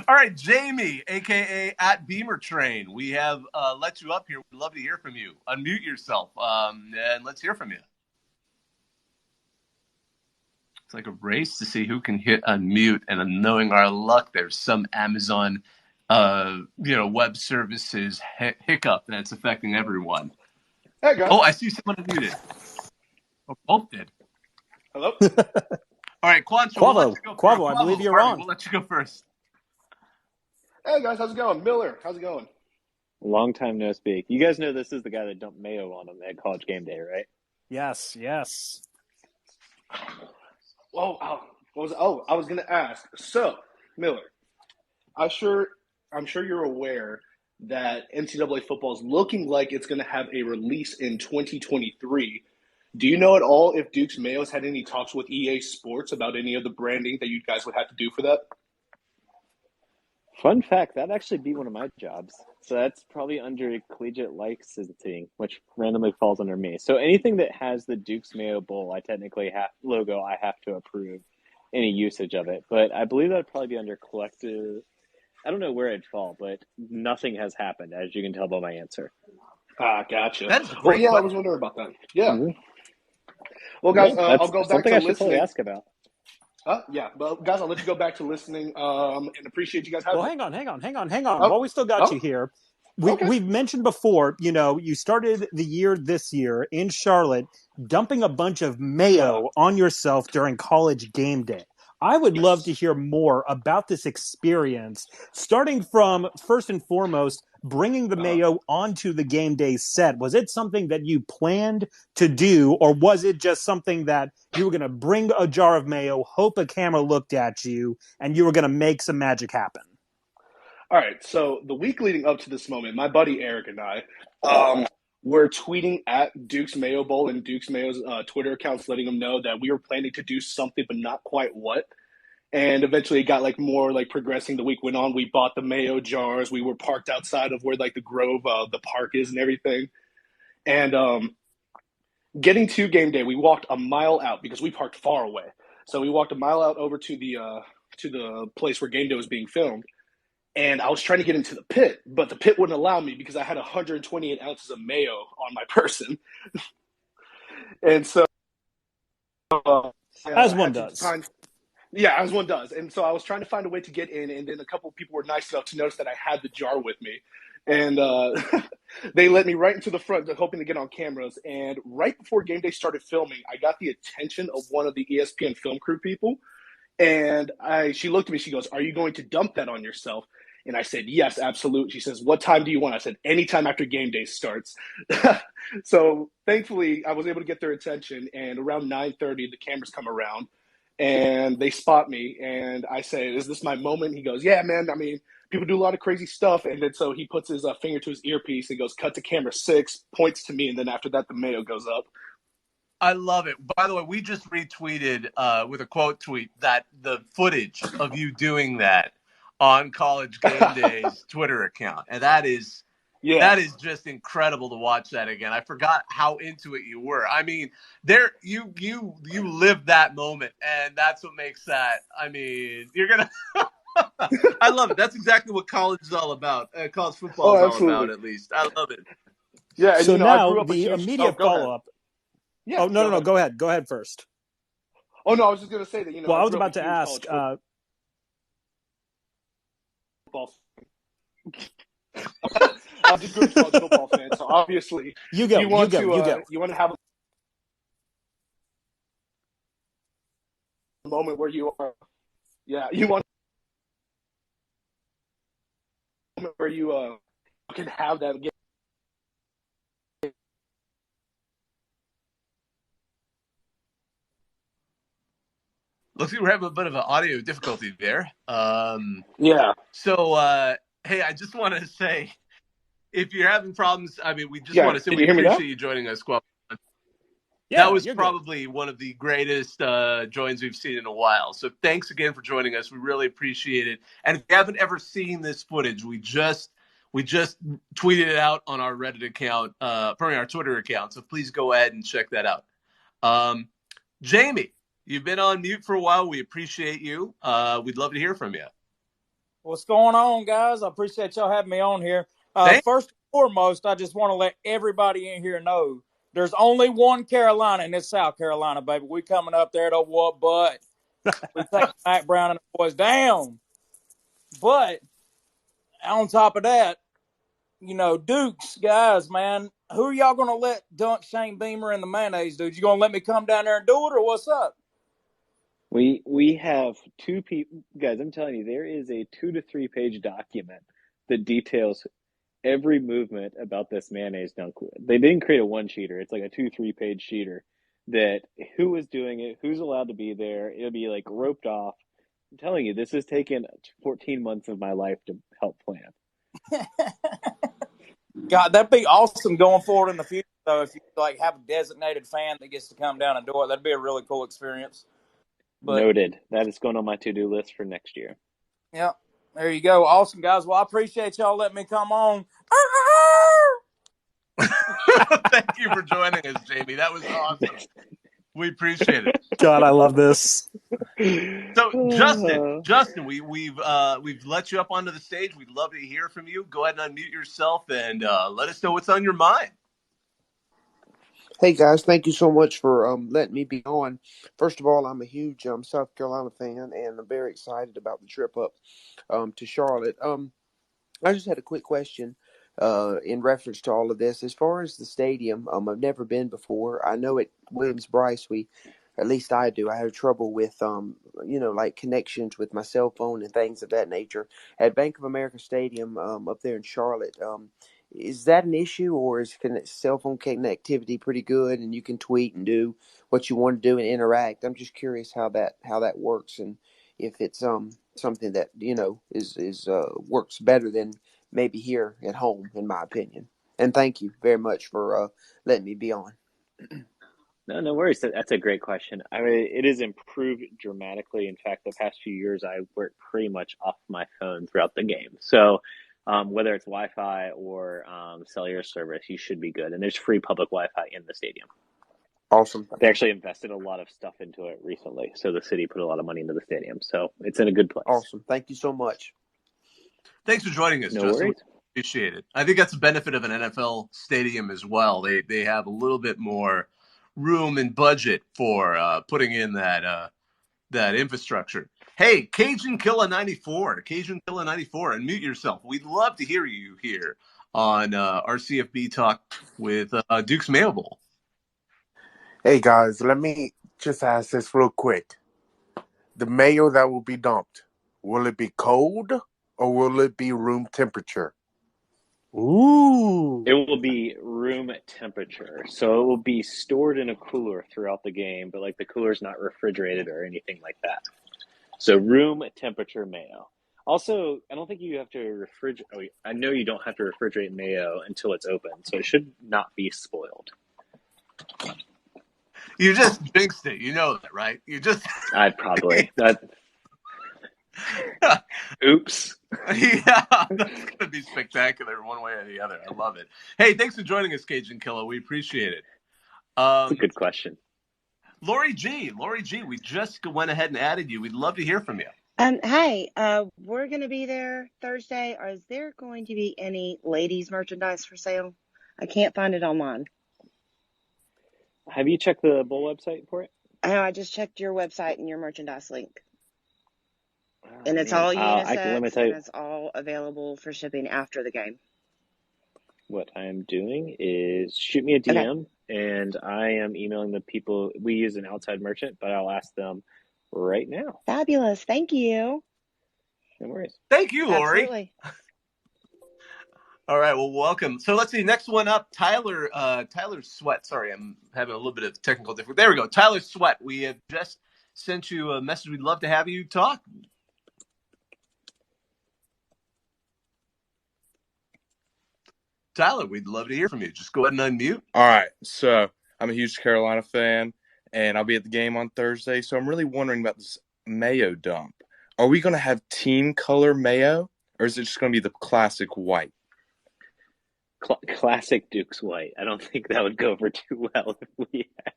all right, Jamie, a.k.a. at Beamer Train. We have let you up here. We'd love to hear from you. Unmute yourself, and let's hear from you. It's like a race to see who can hit unmute, and knowing our luck, there's some Amazon, web services hiccup that's affecting everyone. Hey, guys. Oh, I see someone unmuted. Oh, both did. Hello? All right, Quancho, we'll let you go first. Quavo, I believe you're on. We'll let you go first. Hey, guys, how's it going? Miller, how's it going? Long time no speak. You guys know this is the guy that dumped Mayo on him at college game day, right? Yes. Whoa, I was going to ask. So, Miller, I'm sure you're aware that NCAA football is looking like it's going to have a release in 2023. Do you know at all if Duke's Mayo's had any talks with EA Sports about any of the branding that you guys would have to do for that? Fun fact, that'd actually be one of my jobs. So that's probably under collegiate licensing, which randomly falls under me. So anything that has the Duke's Mayo Bowl, I have to approve any usage of it. But I believe that'd probably be under collective. I don't know where it'd fall, but nothing has happened, as you can tell by my answer. Gotcha. That's Well, yeah, I cool. was wondering about that. Yeah. Mm-hmm. Well, guys, I'll go back something to I should probably listening. ask about. Yeah, but guys, I'll let you go back to listening and appreciate you guys having Well, me. hang on. While we still got you here, we've mentioned before, you started the year this year in Charlotte dumping a bunch of mayo on yourself during college game day. I would love to hear more about this experience, starting from, first and foremost, bringing the mayo onto the game day set. Was it something that you planned to do, or was it just something that you were going to bring a jar of mayo, hope a camera looked at you, and you were going to make some magic happen? All right, so the week leading up to this moment, my buddy Eric and I were tweeting at Duke's Mayo Bowl and Duke's Mayo's Twitter accounts, letting them know that we were planning to do something, but not quite what. And eventually it got more progressing. The week went on. We bought the mayo jars. We were parked outside of where the Grove, the park is and everything. And getting to game day, we walked a mile out because we parked far away. So we walked a mile out over to the place where game day was being filmed. And I was trying to get into the pit, but the pit wouldn't allow me because I had 128 ounces of mayo on my person. And so as one does. As one does. And so I was trying to find a way to get in, and then a couple of people were nice enough to notice that I had the jar with me. And they let me right into the front, hoping to get on cameras. And right before game day started filming, I got the attention of one of the ESPN film crew people. And she looked at me, she goes, "Are you going to dump that on yourself?" And I said, "Yes, absolutely." She says, "What time do you want?" I said, "Anytime after game day starts." So thankfully, I was able to get their attention. And around 9:30, the cameras come around. and they spot me, and I say, "Is this my moment?" He goes, "Yeah, man. I mean, people do a lot of crazy stuff." And then so he puts his finger to his earpiece and goes, "Cut to camera 6," points to me, and then after that, the Mayo goes up. I love it. By the way, we just retweeted with a quote tweet that the footage of you doing that on College Game Day's Twitter account, and that is Yeah. just incredible to watch that again. I forgot how into it you were. I mean, there you lived that moment, and that's what makes that. I mean, you're gonna. I love it. That's exactly what college is all about. College football Oh, is all about, absolutely. at least. I love it. Yeah, and So I now grew up a the huge. Oh, immediate go ahead. follow-up. Yeah, Oh, no, go no, no. ahead. Go ahead. Go ahead first. Oh no, I was just gonna say that Well, I I was grew up about a to huge ask. college football. I just grew up a college football fan, so obviously You go. you You want go. You to go. you want to have a moment where you are. Yeah, you want a moment where you can have that game. Looks like we're having a bit of an audio difficulty there. Yeah. So, hey, I just want to say, if you're having problems, I mean, we just Yeah. want to say Can we you hear me now? appreciate you joining us, Squab. That Yeah, was you're good. probably one of the greatest joins we've seen in a while. So thanks again for joining us. We really appreciate it. And if you haven't ever seen this footage, we just tweeted it out on our Reddit account, our Twitter account. So please go ahead and check that out. Jamie, you've been on mute for a while. We appreciate you. We'd love to hear from you. What's going on, guys? I appreciate y'all having me on here. Thanks. First and foremost, I just want to let everybody in here know there's only one Carolina, and it's South Carolina, baby. We coming up there to what, but we take Matt Brown and the boys down. But on top of that, Dukes, guys, man, who are y'all going to let dunk Shane Beamer in the mayonnaise, dude? You going to let me come down there and do it, or what's up? We have two people, guys. I'm telling you, there is a 2 to 3 page document that details every movement about this mayonnaise dunk. They didn't create a one sheeter; it's like a 2-3 page sheeter. That who is doing it, who's allowed to be there. It'll be like roped off. I'm telling you, this has taken 14 months of my life to help plan. God, that'd be awesome going forward in the future, though. If you have a designated fan that gets to come down and do it, that'd be a really cool experience. But, noted. That is going on my to-do list for next year. Yeah, there you go. Awesome, guys. Well, I appreciate y'all letting me come on. Thank you for joining us, Jamie. That was awesome. We appreciate it. God, I love this. So, Justin, we've let you up onto the stage. We'd love to hear from you. Go ahead and unmute yourself and let us know what's on your mind. Hey guys, thank you so much for letting me be on. First of all, I'm a huge South Carolina fan, and I'm very excited about the trip up to Charlotte. I just had a quick question in reference to all of this. As far as the stadium, I've never been before. I know at Williams-Brice, at least I do, I have trouble with like connections with my cell phone and things of that nature. At Bank of America Stadium up there in Charlotte, is that an issue, or is cell phone connectivity pretty good and you can tweet and do what you want to do and interact? I'm just curious how that works, and if it's something that is works better than maybe here at home, in my opinion. And thank you very much for letting me be on. No worries. That's a great question. I mean, it has improved dramatically. In fact, the past few years, I work pretty much off my phone throughout the game. So whether it's Wi-Fi or cellular service, you should be good. And there's free public Wi-Fi in the stadium. Awesome. They actually invested a lot of stuff into it recently. So the city put a lot of money into the stadium. So it's in a good place. Awesome. Thank you so much. Thanks for joining us, No Justin. worries. We appreciate it. I think that's the benefit of an NFL stadium as well. They have a little bit more room and budget for putting in that infrastructure. Hey, Cajun Killa 94, unmute yourself. We'd love to hear you here on our CFB talk with Duke's Mayo Bowl. Hey guys, let me just ask this real quick. The mayo that will be dumped, will it be cold or will it be room temperature? Ooh. It will be room temperature, so it will be stored in a cooler throughout the game, but like the cooler's not refrigerated or anything like that. So room temperature mayo. Also, I don't think you have to refrigerate. Oh, I know you don't have to refrigerate mayo until it's open, so it should not be spoiled. You just jinxed it. You know that, right? You just. I'd probably. Oops. Yeah, that's going to be spectacular one way or the other. I love it. Hey, thanks for joining us, Cajun Killer. We appreciate it. That's a good question. Lori G, we just went ahead and added you. We'd love to hear from you. Hey, we're going to be there Thursday. Is there going to be any ladies merchandise for sale? I can't find it online. Have you checked the bowl website for it? I just checked your website and your merchandise link. And it's man. all Let me unisex tell you, and it's all available for shipping after the game. what I am doing is shoot me a Okay. DM, and I am emailing the people. We use an outside merchant, but I'll ask them right now. Fabulous. Thank you. No worries. Thank you, Lori. Absolutely. All right, well, welcome. So let's see, next one up, Tyler Sweat. Sorry, I'm having a little bit of technical difficulty. There we go. Tyler Sweat, we have just sent you a message. We'd love to have you talk. Tyler, we'd love to hear from you. Just go ahead and unmute. All right, so I'm a huge Carolina fan, and I'll be at the game on Thursday, so I'm really wondering about this mayo dump. Are we going to have team color mayo, or is it just going to be the classic white? Classic Duke's white. I don't think that would go over too well if we had.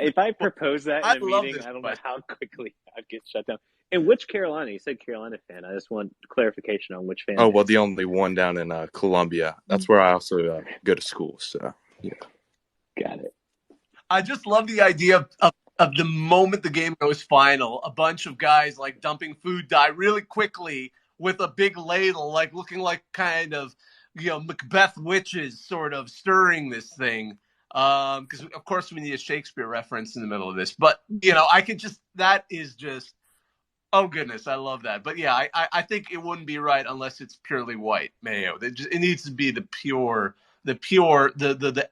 If I propose that in a meeting, I don't know how quickly I'd get shut down. And which Carolina? You said Carolina fan. I just want clarification on which fan. Oh, well, the only one down in Columbia. That's where I also go to school, so yeah. Got it. I just love the idea of the moment the game goes final, a bunch of guys like dumping food dye really quickly with a big ladle, like looking like kind of, Macbeth witches sort of stirring this thing. Because, of course, we need a Shakespeare reference in the middle of this. But, that is just, oh, goodness, I love that. But, yeah, I think it wouldn't be right unless it's purely white mayo. It needs to be the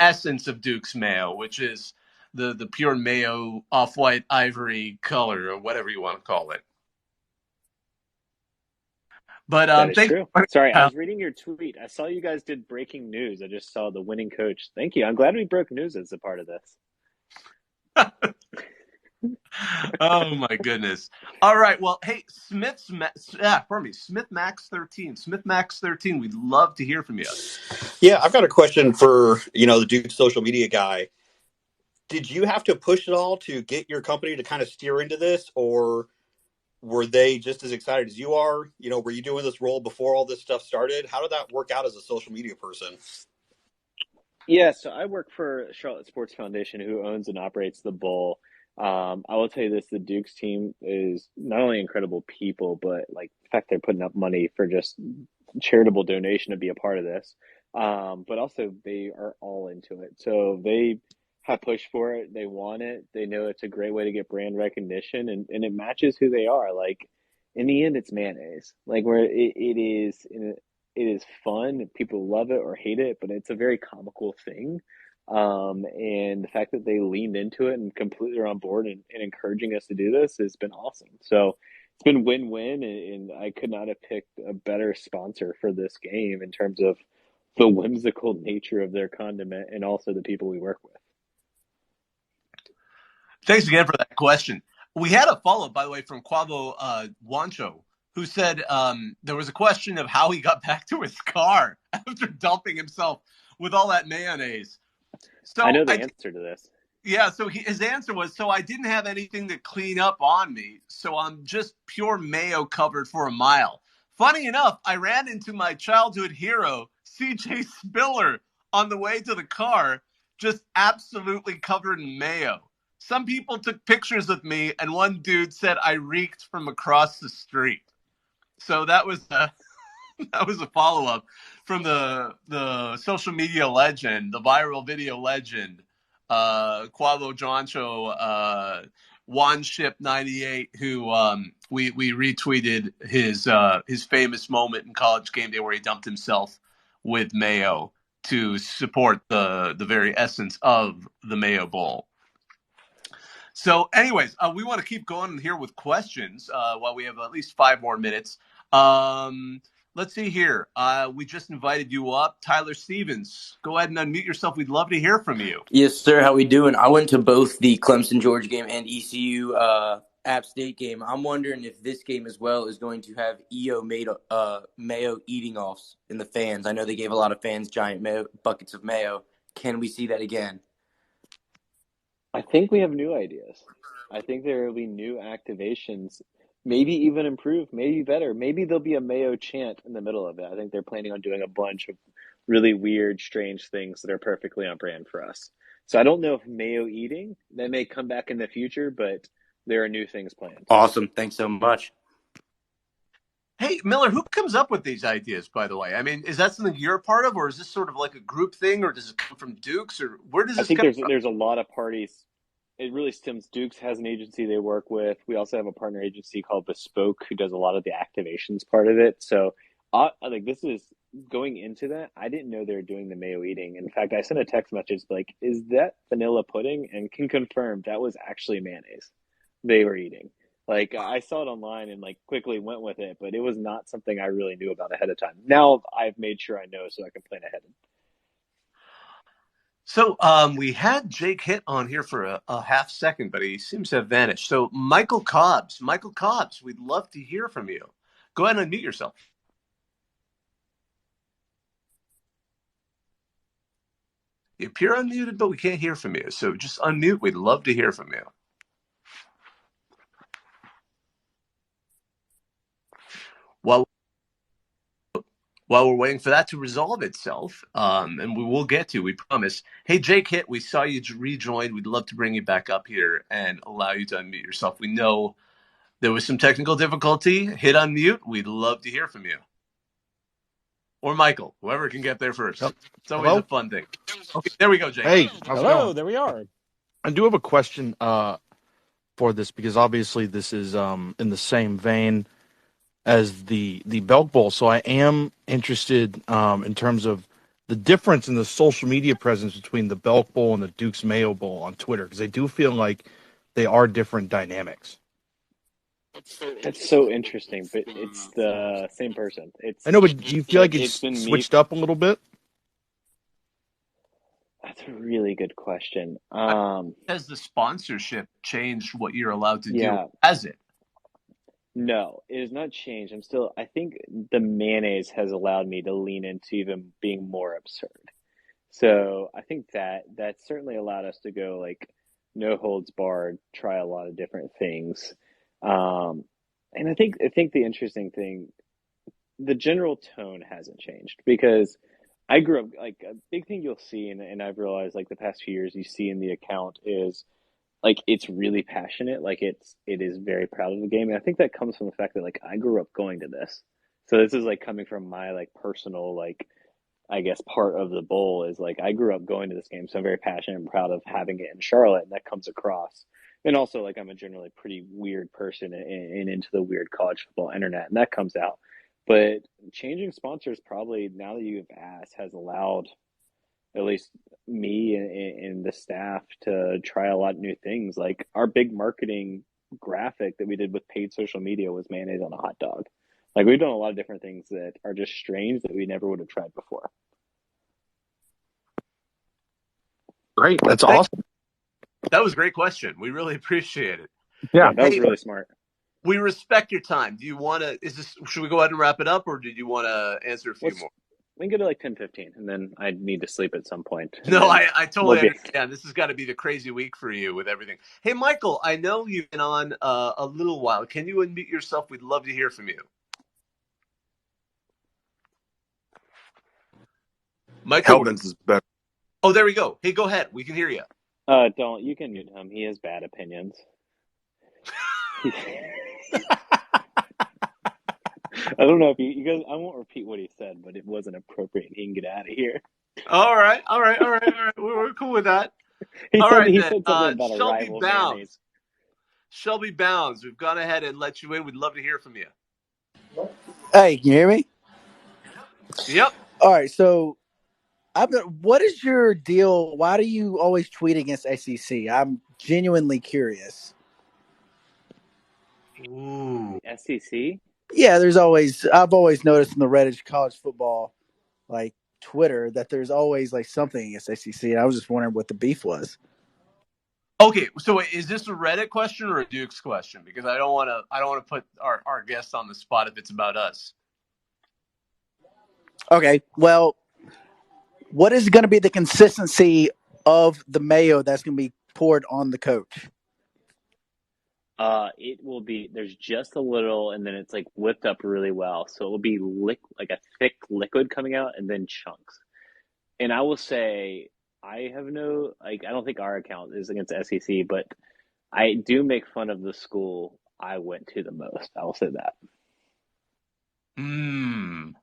essence of Duke's mayo, which is the pure mayo off-white ivory color or whatever you want to call it. But that is true. Sorry, I was reading your tweet. I saw you guys did breaking news. I just saw the winning coach. Thank you. I'm glad we broke news as a part of this. Oh my goodness. All right. Well, hey, Smith Max 13. Smith Max 13. We'd love to hear from you. Yeah, I've got a question for, the Duke social media guy. Did you have to push it all to get your company to kind of steer into this, or were they just as excited as you are? Were you doing this role before all this stuff started? How did that work out as a social media person? Yeah, so I work for Charlotte Sports Foundation, who owns and operates the Bowl. I will tell you this, the Dukes team is not only incredible people, but like the fact they're putting up money for just charitable donation to be a part of this. But also they are all into it. So they have pushed for it. They want it. They know it's a great way to get brand recognition, and it matches who they are. Like in the end, it's mayonnaise. Like where it is fun. People love it or hate it, but it's a very comical thing. And the fact that they leaned into it and completely are on board and encouraging us to do this has been awesome. So it's been win-win, and I could not have picked a better sponsor for this game in terms of the whimsical nature of their condiment and also the people we work with. Thanks again for that question. We had a follow-up, by the way, from Quavo Wancho, who said there was a question of how he got back to his car after dumping himself with all that mayonnaise. So I know the answer to this. Yeah, so his answer was, so I didn't have anything to clean up on me, so I'm just pure mayo covered for a mile. Funny enough, I ran into my childhood hero, CJ Spiller, on the way to the car, just absolutely covered in mayo. Some people took pictures with me, and one dude said I reeked from across the street. So that was a follow-up from the social media legend, the viral video legend, Quavo Joncho, OneShip98, who we retweeted his famous moment in College Game Day where he dumped himself with Mayo to support the very essence of the Mayo Bowl. So, anyways, we want to keep going here with questions while we have at least 5 more minutes. Let's see here. We just invited you up. Tyler Stevens, go ahead and unmute yourself. We'd love to hear from you. Yes, sir. How we doing? I went to both the Clemson Georgia game and ECU App State game. I'm wondering if this game as well is going to have Mayo eating offs in the fans. I know they gave a lot of fans giant buckets of mayo. Can we see that again? I think we have new ideas. I think there will be new activations, maybe even improved, maybe better. Maybe there'll be a Mayo chant in the middle of it. I think they're planning on doing a bunch of really weird, strange things that are perfectly on brand for us. So I don't know if Mayo eating, that may come back in the future, but there are new things planned. Awesome. Thanks so much. Hey, Miller, who comes up with these ideas, by the way? I mean, is that something you're a part of, or is this sort of like a group thing, or does it come from Dukes, or where does I this think come from? there's a lot of parties. It really stems. Dukes has an agency they work with. We also have a partner agency called Bespoke who does a lot of the activations part of it. So I think this is going into that. I didn't know they were doing the Mayo eating. In fact, I sent a text message like, "Is that vanilla pudding?" and can confirm that was actually mayonnaise they were eating. Like I saw it online and like quickly went with it, but it was not something I really knew about ahead of time. Now I've made sure I know so I can plan ahead. So we had Jake Hitt on here for a half second, but he seems to have vanished. So Michael Cobbs, we'd love to hear from you. Go ahead and unmute yourself. You appear unmuted, but we can't hear from you. So just unmute. We'd love to hear from you. While we're waiting for that to resolve itself, and we will get to, we promise. Hey, Jake Hitt, we saw you rejoin. We'd love to bring you back up here and allow you to unmute yourself. We know there was some technical difficulty. Hit unmute. We'd love to hear from you. Or Michael, whoever can get there first. It's always a fun thing. Okay, there we go, Jake. Hey, how's it Hello, going? there we are. I do have a question for this because obviously this is in the same vein as the Belk Bowl. So I am interested in terms of the difference in the social media presence between the Belk Bowl and the Duke's Mayo Bowl on Twitter, because I do feel like they are different dynamics. That's so interesting, but it's the same person. I know, but do you feel like it's been switched up a little bit? That's a really good question. Has the sponsorship changed what you're allowed to Yeah. do? Has it? No, it has not changed. I think the mayonnaise has allowed me to lean into even being more absurd. So I think that certainly allowed us to go like no holds barred, try a lot of different things. And I think the interesting thing, the general tone hasn't changed because I grew up like a big thing you'll see, and I've realized like the past few years you see in the account is like it's really passionate, like it is very proud of the game, and I think that comes from the fact that like I grew up going to this, so this is like coming from my like personal like I guess part of the bowl is like I grew up going to this game, so I'm very passionate and proud of having it in Charlotte, and that comes across. And also, like I'm a generally pretty weird person and into the weird college football internet, and that comes out. But changing sponsors probably now that you've asked has allowed at least me and the staff to try a lot of new things. Like our big marketing graphic that we did with paid social media was mayonnaise on a hot dog. Like we've done a lot of different things that are just strange that we never would have tried before. Great, that's awesome. That was a great question. We really appreciate it. Yeah, that was really smart. We respect your time. Do you want to? Should we go ahead and wrap it up, or did you want to answer a few more? We can go to like 10:15, and then I need to sleep at some point. No, I totally understand. This has got to be the crazy week for you with everything. Hey, Michael, I know you've been on a little while. Can you unmute yourself? We'd love to hear from you. Michael, Heldens is better. Oh, there we go. Hey, go ahead. We can hear you. Don't. You can mute him. He has bad opinions. I don't know if you guys. I won't repeat what he said, but it wasn't appropriate. He can get out of here. All right. We're cool with that. He said something about a rival mayonnaise. Shelby Bounds, we've gone ahead and let you in. We'd love to hear from you. Hey, can you hear me? Yep. All right, so what is your deal? Why do you always tweet against SEC? I'm genuinely curious. Ooh. SEC? Yeah, I've always noticed in the Reddit college football like Twitter that there's always like something against SEC, and I was just wondering what the beef was. Okay, so wait, is this a Reddit question or a Duke's question? Because I don't want to put our guest on the spot if it's about us. Okay, well, what is going to be the consistency of the mayo that's going to be poured on the coach? It will be, there's just a little, and then it's like whipped up really well. So it will be like a thick liquid coming out and then chunks. And I will say, I have no, like, I don't think our account is against the SEC, but I do make fun of the school I went to the most. I will say that.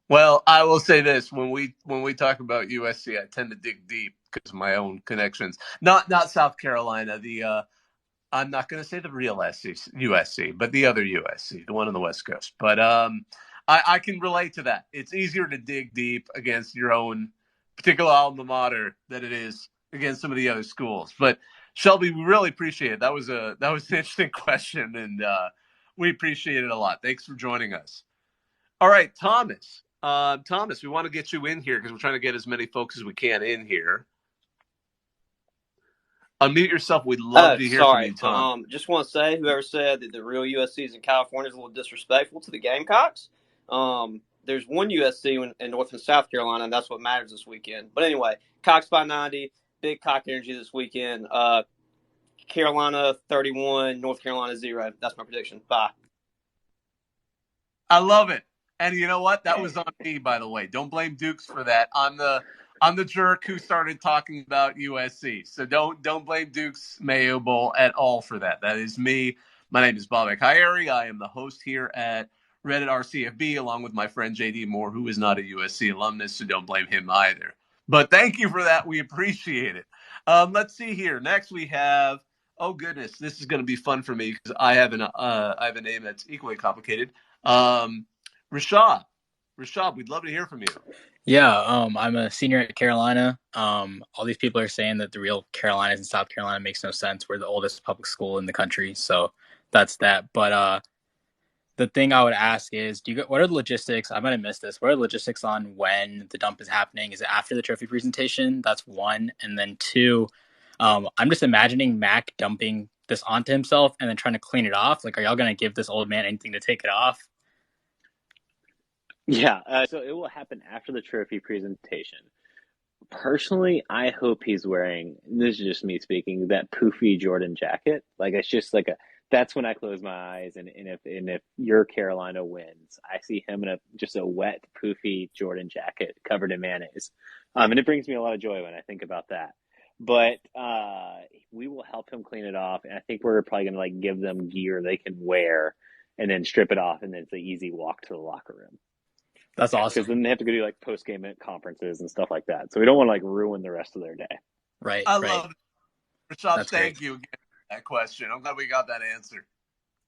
Well, I will say this: when we talk about USC, I tend to dig deep because of my own connections. Not South Carolina. I'm not going to say the real USC, but the other USC, the one on the West Coast. But I can relate to that. It's easier to dig deep against your own particular alma mater than it is against some of the other schools. But Shelby, we really appreciate it. That was an interesting question, and we appreciate it a lot. Thanks for joining us. All right, Thomas. Thomas, we want to get you in here because we're trying to get as many folks as we can in here. Unmute yourself. We'd love Oh, to hear from sorry. you, Tom. Just want to say, whoever said that the real USC is in California is a little disrespectful to the Gamecocks. There's one USC in North and South Carolina, and that's what matters this weekend. But anyway, Cox by 90, big Cock energy this weekend. Carolina 31, North Carolina 0. That's my prediction. Bye. I love it. And you know what? That was on me, by the way. Don't blame Dukes for that. I'm the jerk who started talking about USC. So don't blame Dukes Mayo Bowl at all for that. That is me. My name is Bob Kyrie. I am the host here at Reddit RCFB, along with my friend JD Moore, who is not a USC alumnus, so don't blame him either. But thank you for that. We appreciate it. Let's see here. Next we have. Oh goodness, this is going to be fun for me because I have a name that's equally complicated. Rashad, we'd love to hear from you. Yeah, I'm a senior at Carolina. All these people are saying that the real Carolinas and South Carolina makes no sense. We're the oldest public school in the country, so that's that. But the thing I would ask is, what are the logistics? I might have missed this. What are the logistics on when the dump is happening? Is it after the trophy presentation? That's one, and then two, I'm just imagining Mac dumping this onto himself and then trying to clean it off. Like, are y'all gonna give this old man anything to take it off? Yeah, so it will happen after the trophy presentation. Personally, I hope he's wearing, this is just me speaking, that poofy Jordan jacket. Like it's just like that's when I close my eyes and if your Carolina wins, I see him in just a wet poofy Jordan jacket covered in mayonnaise. And it brings me a lot of joy when I think about that. But we will help him clean it off, and I think we're probably gonna like give them gear they can wear and then strip it off, and then it's an easy walk to the locker room. That's awesome. Because then they have to go do like post game conferences and stuff like that. So we don't want to like ruin the rest of their day. Right. I right. love it. Rashad, That's thank great. you again for that question. I'm glad we got that answer.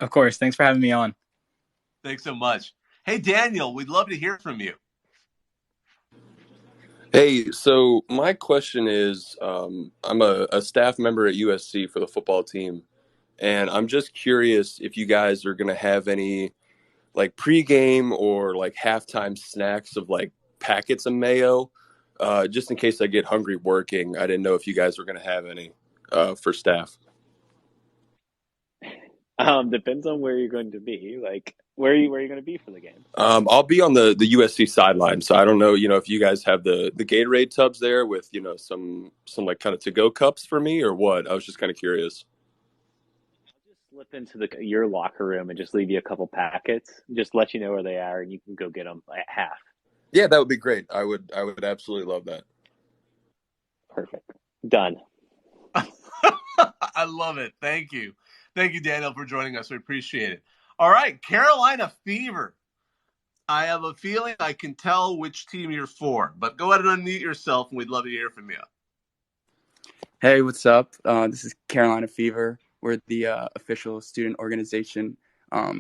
Of course. Thanks for having me on. Thanks so much. Hey, Daniel, we'd love to hear from you. Hey, so my question is, I'm a staff member at USC for the football team, and I'm just curious if you guys are going to have any like pregame or like halftime snacks of like packets of mayo, just in case I get hungry working. I didn't know if you guys were going to have any for staff. Depends on where you're going to be. Like, where are you going to be for the game? I'll be on the USC sideline, so I don't know, if you guys have the Gatorade tubs there with, some like kind of to-go cups for me or what. I was just kind of curious. I'll just slip into your locker room and just leave you a couple packets, just let you know where they are, and you can go get them at half. Yeah, that would be great. I would absolutely love that. Perfect. Done. I love it. Thank you. Thank you, Daniel, for joining us. We appreciate it. All right, Carolina Fever. I have a feeling I can tell which team you're for, but go ahead and unmute yourself, and we'd love to hear from you. Hey, what's up? This is Carolina Fever. We're the official student organization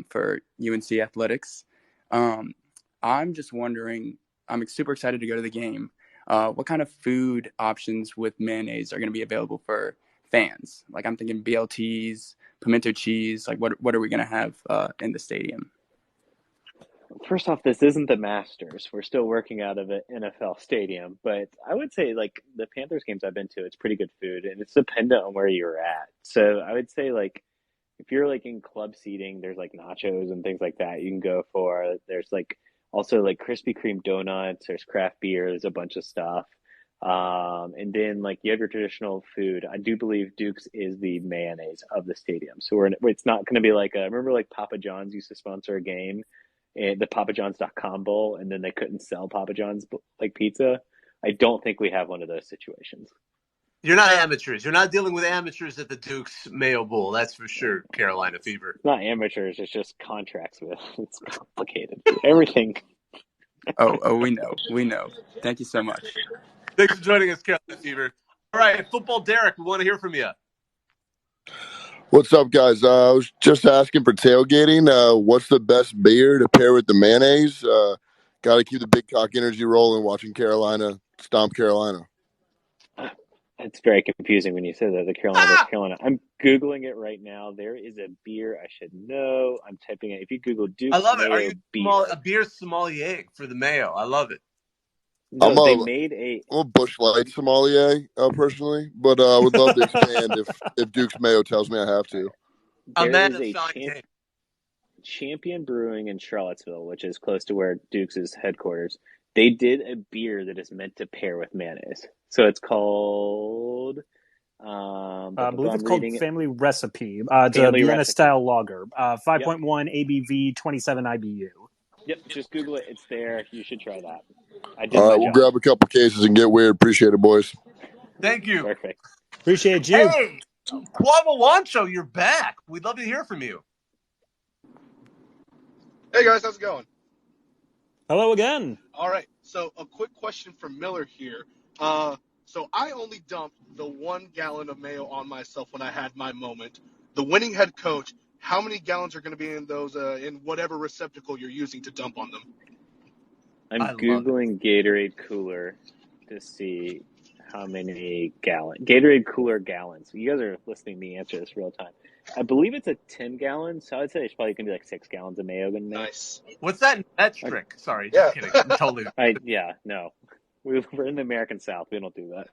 for UNC Athletics. I'm just wondering, I'm super excited to go to the game. What kind of food options with mayonnaise are going to be available for fans? Like I'm thinking BLTs, pimento cheese. Like what are we going to have in the stadium? First off, this isn't the Masters. We're still working out of an NFL stadium, but I would say like the Panthers games I've been to, it's pretty good food, and it's dependent on where you're at. So I would say like if you're like in club seating, there's like nachos and things like that you can go for. There's like also like Krispy Kreme donuts. There's craft beer. There's a bunch of stuff. And then like you have your traditional food. I do believe Duke's is the mayonnaise of the stadium. So it's not going to be like remember like Papa John's used to sponsor a game, the papajohns.com bowl, and then they couldn't sell Papa John's like pizza. I don't think we have one of those situations. You're not amateurs. You're not dealing with amateurs at the Duke's Mayo Bowl. That's for sure, Carolina Fever. It's not amateurs. It's just contracts with. It's complicated. Everything. We know. Thank you so much. Thanks for joining us, Carolina Fever. All right, Football Derek, we want to hear from you. What's up, guys? I was just asking for tailgating. What's the best beer to pair with the mayonnaise? Got to keep the big cock energy rolling watching Carolina stomp Carolina. It's very confusing when you say that, the Carolina versus Carolina. I'm Googling it right now. There is a beer I should know. I'm typing it. If you Google Duke's I love it. Mayo Are you beer. a beer sommelier for the Mayo? I love it. No, I'm they a made a Busch Light sommelier personally, but I would love to expand if Duke's Mayo tells me I have to. A there man is of a fine taste. Champion Brewing in Charlottesville, which is close to where Duke's is headquarters. They did a beer that is meant to pair with mayonnaise. So it's called I believe it's I'm called reading it. Family Recipe. It's a Family Vienna Recipe. style lager, 5.1 ABV, 27 IBU. Yep, just Google it. It's there. You should try that. I did All my right, we'll job. grab a couple cases and get weird. Appreciate it, boys. Thank you. Perfect. Appreciate you. Hey, Quavo Wancho, you're back. We'd love to hear from you. Hey guys, how's it going? Hello again. All right, so a quick question for Miller here. So I only dumped the 1 gallon of mayo on myself when I had my moment. The winning head coach, how many gallons are going to be in those in whatever receptacle you're using to dump on them? I'm Googling Gatorade cooler to see how many Gatorade cooler gallons. You guys are listening to me answer this real time. I believe it's a 10 gallons, so I'd say it's probably going to be like 6 gallons of mayo in there. Nice. What's that metric? Sorry, just kidding. I'm totally. No. We're in the American South. We don't do that.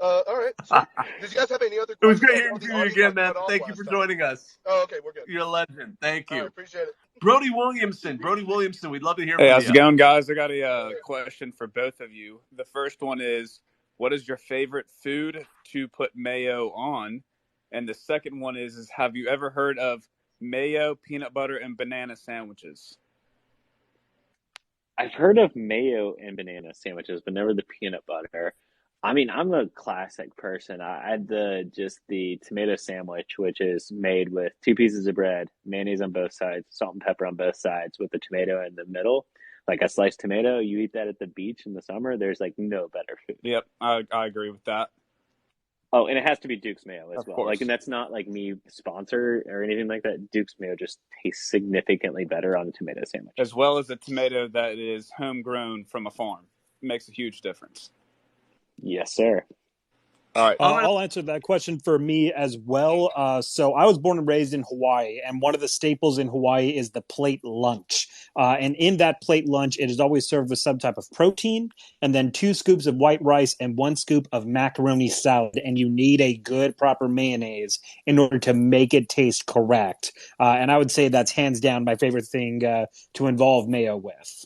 All right, sweet. Did you guys have any other questions? It was great hearing from you again, man. Thank you for joining us. Oh, okay, we're good. You're a legend. Thank you. All right, appreciate it. Brody Williamson, we'd love to hear Hey, from how's you. it going, guys? I got a question for both of you. The first one is, what is your favorite food to put mayo on? And the second one is have you ever heard of mayo, peanut butter, and banana sandwiches? I've heard of mayo and banana sandwiches, but never the peanut butter. I mean, I'm a classic person. I had the tomato sandwich, which is made with 2 pieces of bread, mayonnaise on both sides, salt and pepper on both sides, with the tomato in the middle, like a sliced tomato. You eat that at the beach in the summer. There's like no better food. Yep, I agree with that. Oh, and it has to be Duke's Mayo as Of well. course. Like, and that's not like me sponsor or anything like that. Duke's Mayo just tastes significantly better on a tomato sandwich. As well as a tomato that is homegrown from a farm. It makes a huge difference. Yes, sir. All right. I'll answer that question for me as well. So I was born and raised in Hawaii, and one of the staples in Hawaii is the plate lunch. And in that plate lunch, it is always served with some type of protein, and then 2 scoops of white rice and 1 scoop of macaroni salad. And you need a good, proper mayonnaise in order to make it taste correct. And I would say that's hands down my favorite thing to involve mayo with.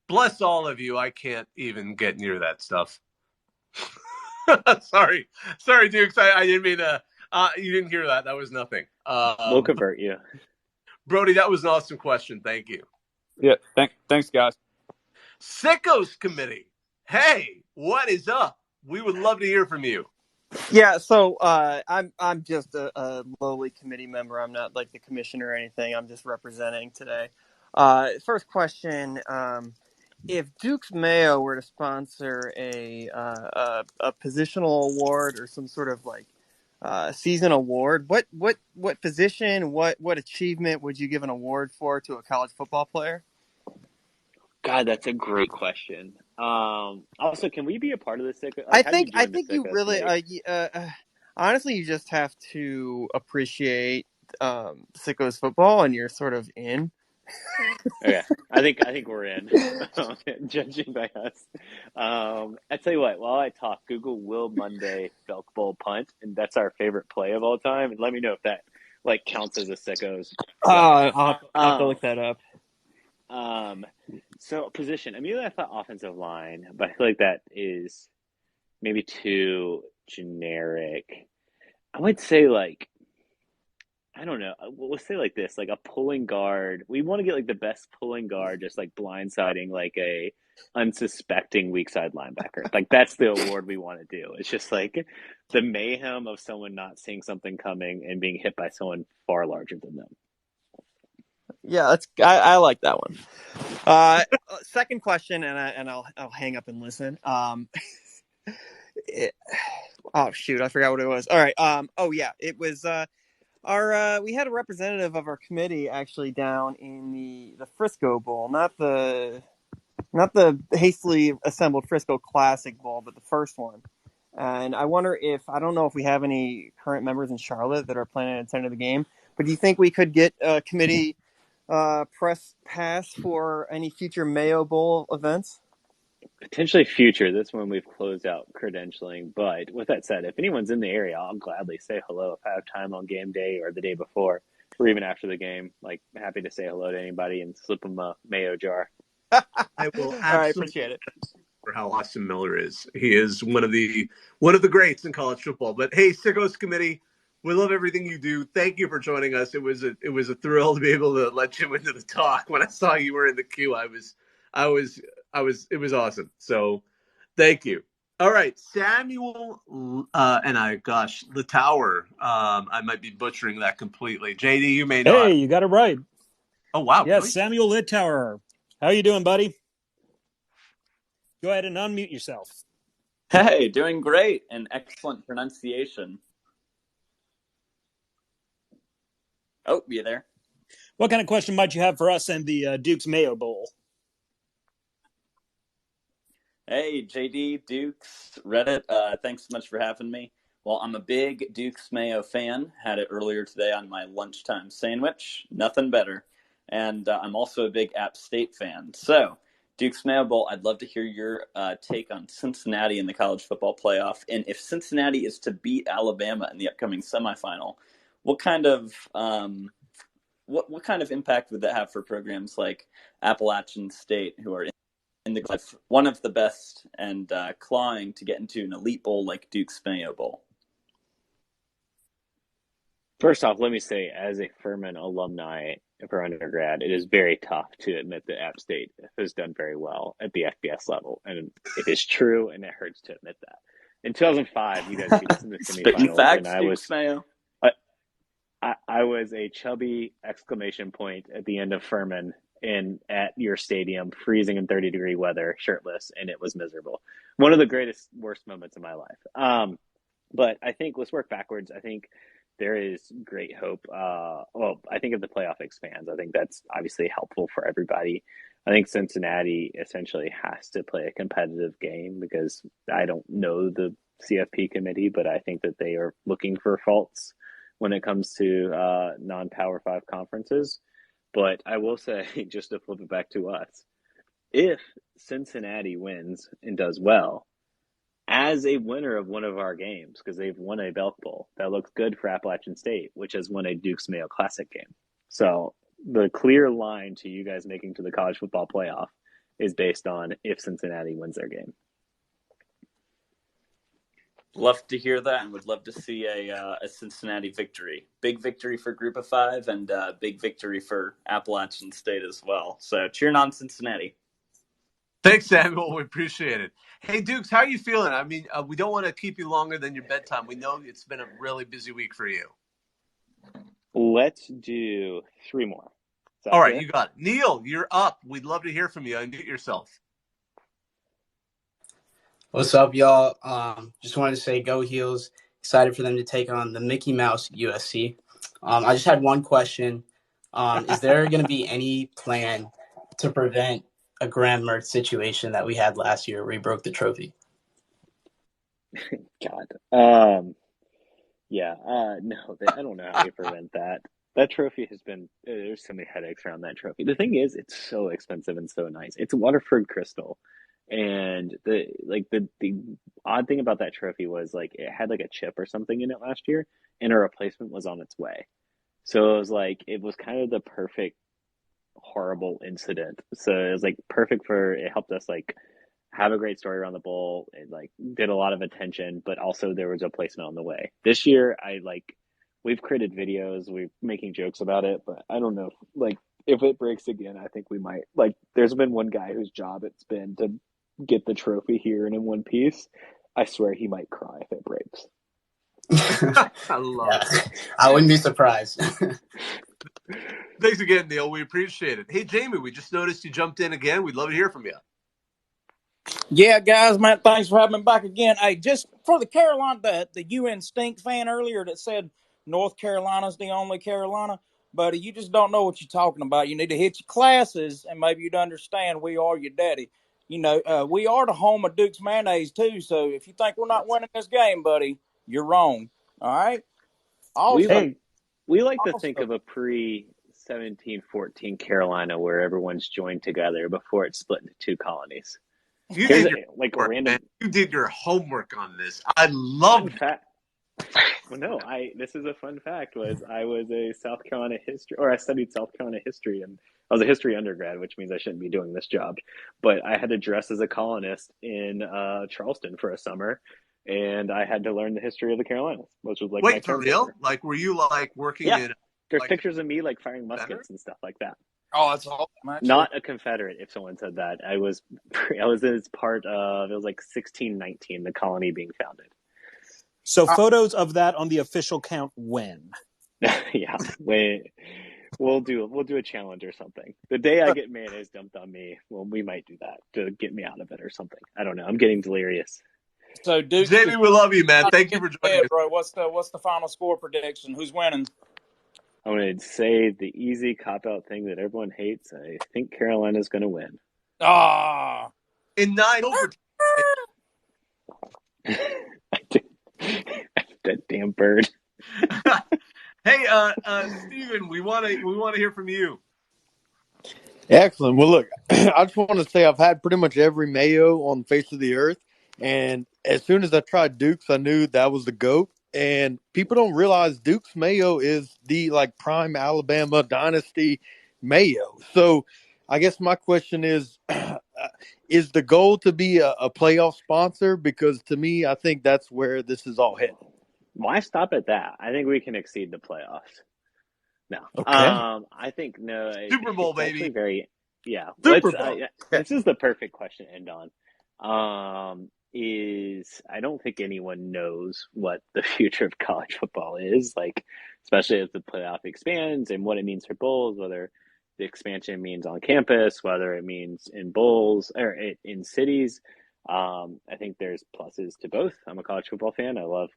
Bless all of you. I can't even get near that stuff. Sorry, Dukes. I didn't mean to. You didn't hear that. That was nothing. We'll convert you, Brody. That was an awesome question. Thank you. Yeah. Thanks, guys. Sickos Committee. Hey, what is up? We would love to hear from you. Yeah, so I'm just a lowly committee member. I'm not like the commissioner or anything. I'm just representing today. First question: if Duke's Mayo were to sponsor a positional award or some sort of like season award, what position, what achievement would you give an award for to a college football player? God, that's a great question. Also, can we be a part of the Sicko? Like, how do you I join the think you Sickos really committee? honestly you just have to appreciate Sickos football and you're sort of in. Okay, I think we're in, judging by us. I tell you what, while I talk, Google Will Monday Belk Bowl punt, and that's our favorite play of all time. And let me know if that like counts as a Sickos play. I'll have to Um, look that up. so position. Immediately I thought offensive line, but I feel like that is maybe too generic. I would say like I don't know. We'll say like this, like a pulling guard. We want to get like the best pulling guard, just like blindsiding like a unsuspecting weak side linebacker. Like that's the award we want to do. It's just like the mayhem of someone not seeing something coming and being hit by someone far larger than them. Yeah, I like that one. Second question, and I'll hang up and listen. Oh shoot, I forgot what it was. All right. Oh yeah, it was our we had a representative of our committee actually down in the Frisco Bowl, not the hastily assembled Frisco Classic Bowl, but the first one. And I wonder if I don't know if we have any current members in Charlotte that are planning on attending the game, but do you think we could get a committee press pass for any future Mayo Bowl events? Potentially future. This one we've closed out credentialing. But with that said, if anyone's in the area, I'll gladly say hello if I have time on game day or the day before or even after the game. Like happy to say hello to anybody and slip them a Mayo jar. I will All right, absolutely appreciate it. for how awesome Miller is. He is one of the greats in college football. But hey, Sickos Committee, we love everything you do. Thank you for joining us. It was a thrill to be able to let you into the talk. When I saw you were in the queue, it was awesome. So thank you. All right, Samuel the Tower. I might be butchering that completely. JD, you may Hey, not. you got it right. Oh wow, Yes, really? Samuel Littauer. How you doing, buddy? Go ahead and unmute yourself. Hey, doing great and excellent pronunciation. Oh, you there? What kind of question might you have for us and the Duke's Mayo Bowl? Hey, JD, Dukes, Reddit, thanks so much for having me. Well, I'm a big Dukes Mayo fan. Had it earlier today on my lunchtime sandwich. Nothing better. And I'm also a big App State fan. So, Dukes Mayo Bowl, I'd love to hear your take on Cincinnati in the college football playoff. And if Cincinnati is to beat Alabama in the upcoming semifinal, what kind of what kind of impact would that have for programs like Appalachian State, who are in the one of the best and clawing to get into an elite bowl like Duke's Mayo Bowl? First off, let me say, as a Furman alumni for undergrad, it is very tough to admit that App State has done very well at the FBS level, and it is true, and it hurts to admit that. In 2005, you guys beat us in the Spitting semifinals, and facts, Duke's Mayo. I was a chubby exclamation point at the end of Furman at your stadium, freezing in 30-degree weather, shirtless, and it was miserable. One of the worst moments of my life. But I think let's work backwards. I think there is great hope. I think if the playoff expands, I think that's obviously helpful for everybody. I think Cincinnati essentially has to play a competitive game because I don't know the CFP committee, but I think that they are looking for faults when it comes to non-Power 5 conferences. But I will say, just to flip it back to us, if Cincinnati wins and does well, as a winner of one of our games, because they've won a Belk Bowl, that looks good for Appalachian State, which has won a Duke's Mayo Classic game. So the clear line to you guys making to the college football playoff is based on if Cincinnati wins their game. Love to hear that, and would love to see a Cincinnati victory. Big victory for Group of Five, and big victory for Appalachian State as well. So cheering on Cincinnati. Thanks, Samuel. We appreciate it. Hey, Dukes, how are you feeling? I mean, we don't want to keep you longer than your bedtime. We know it's been a really busy week for you. Let's do 3 more. All right, you got it. Neil, you're up. We'd love to hear from you. Unmute yourself. What's up, y'all? Just wanted to say go Heels. Excited for them to take on the Mickey Mouse USC. I just had one question. Is there going to be any plan to prevent a Graham Mertz situation that we had last year where he broke the trophy. God. Yeah. No, I don't know how you prevent that. That trophy has been, there's so many headaches around that trophy. The thing is, it's so expensive and so nice. It's Waterford Crystal. And the odd thing about that trophy was like it had like a chip or something in it last year, and a replacement was on its way. So it was kind of the perfect horrible incident. So it was like perfect it helped us like have a great story around the bowl. It like did a lot of attention, but also there was a placement on the way. This year, we've created videos, we're making jokes about it, but I don't know if it breaks again, I think we might there's been one guy whose job it's been to get the trophy here and in one piece. I swear he might cry if it breaks. I love it. I wouldn't be surprised. Thanks again, Neil. We appreciate it. Hey, Jamie, we just noticed you jumped in again. We'd love to hear from you. Yeah, guys, man, thanks for having me back again. Hey, just for the Carolina, the UN Stink fan earlier that said North Carolina's the only Carolina, buddy, you just don't know what you're talking about. You need to hit your classes, and maybe you'd understand we are your daddy. You know, we are the home of Duke's mayonnaise, too, so if you think we're not winning this game, buddy, you're wrong. All right? Also, We like to think of a pre-1714 Carolina where everyone's joined together before it's split into two colonies. You did your homework, man. You did your homework on this. I love it. Well, no, this is a fun fact. I was a South Carolina history, or I studied South Carolina history, and I was a history undergrad, which means I shouldn't be doing this job. But I had to dress as a colonist in Charleston for a summer, and I had to learn the history of the Carolinas, which was like my for real? Like, were you like working in? There's pictures of me like firing muskets and stuff like that. Oh, that's awesome. Actually. Not a Confederate, if someone said that. I was as part of, it was like 1619, the colony being founded. So photos of that on the official count when? Yeah, we'll do a challenge or something. The day I get mayonnaise dumped on me, well, we might do that to get me out of it or something. I don't know. I'm getting delirious. So, Duke, Jamie, we love you, man. Thank you for joining us. Bro, what's the final score prediction? Who's winning? I'm going to say the easy cop-out thing that everyone hates. I think Carolina's going to win. Ah, in 9 overtime. That damn bird. Hey, Steven, we want to hear from you. Excellent. Well, look, I just want to say I've had pretty much every Mayo on the face of the earth, and as soon as I tried Duke's, I knew that was the GOAT. And people don't realize Duke's Mayo is the prime Alabama dynasty Mayo. So, I guess my question is the goal to be a playoff sponsor? Because to me, I think that's where this is all headed. Why stop at that? I think we can exceed the playoffs. No. Okay. I think no. Super Bowl, baby. Super Bowl. This is the perfect question to end on. I don't think anyone knows what the future of college football is, especially as the playoff expands and what it means for bowls, whether the expansion means on campus, whether it means in bowls or in cities. I think there's pluses to both. I'm a college football fan. I love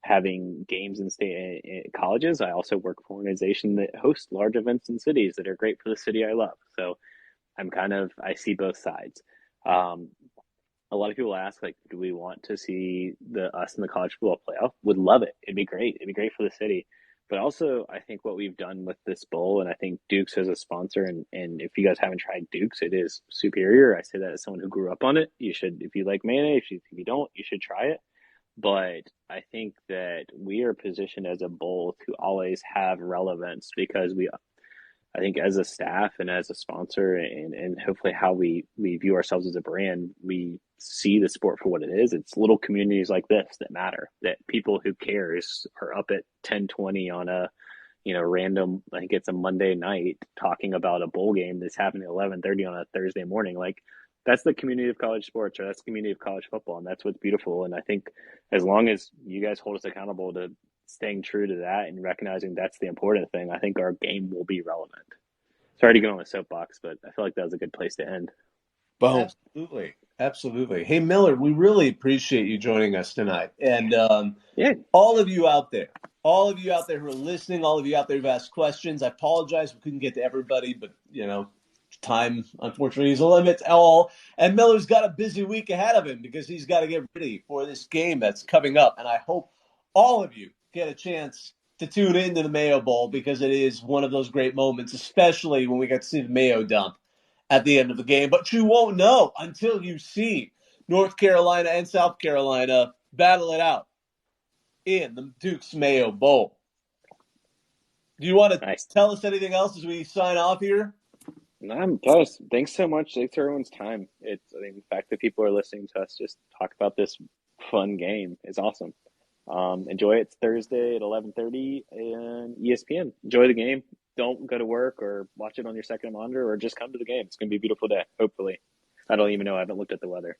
having games in state colleges. I also work for an organization that hosts large events in cities that are great for the city I love. So I see both sides. A lot of people ask, do we want to see us in the college football playoff? Would love it. It'd be great. It'd be great for the city. But also, I think what we've done with this bowl, and I think Duke's as a sponsor, and if you guys haven't tried Duke's, it is superior. I say that as someone who grew up on it. You should, if you like mayonnaise, if you don't, you should try it. But I think that we are positioned as a bowl to always have relevance because I think as a staff and as a sponsor and hopefully how we view ourselves as a brand, we see the sport for what it is. It's little communities like this that matter, that people who cares are up at 10:20 on a, random, I think it's a Monday night talking about a bowl game that's happening at 11:30 on a Thursday morning. That's the community of college sports, or that's the community of college football. And that's what's beautiful. And I think as long as you guys hold us accountable to staying true to that and recognizing that's the important thing, I think our game will be relevant. Sorry to get on the soapbox, but I feel like that was a good place to end. Boom. Absolutely. Hey, Miller, we really appreciate you joining us tonight. And all of you out there who are listening, all of you out there who've asked questions, I apologize we couldn't get to everybody, but, time, unfortunately, is a limit all. And Miller's got a busy week ahead of him because he's got to get ready for this game that's coming up. And I hope all of you get a chance to tune into the Mayo Bowl because it is one of those great moments, especially when we get to see the Mayo dump at the end of the game. But you won't know until you see North Carolina and South Carolina battle it out in the Duke's Mayo Bowl. Do you want to Nice. tell us anything else as we sign off here? Guys, thanks so much. Thanks for everyone's time. I think the fact that people are listening to us just talk about this fun game is awesome. Enjoy it. It's Thursday at 11:30 and ESPN. Enjoy the game. Don't go to work or watch it on your second monitor or just come to the game. It's going to be a beautiful day, hopefully. I don't even know. I haven't looked at the weather.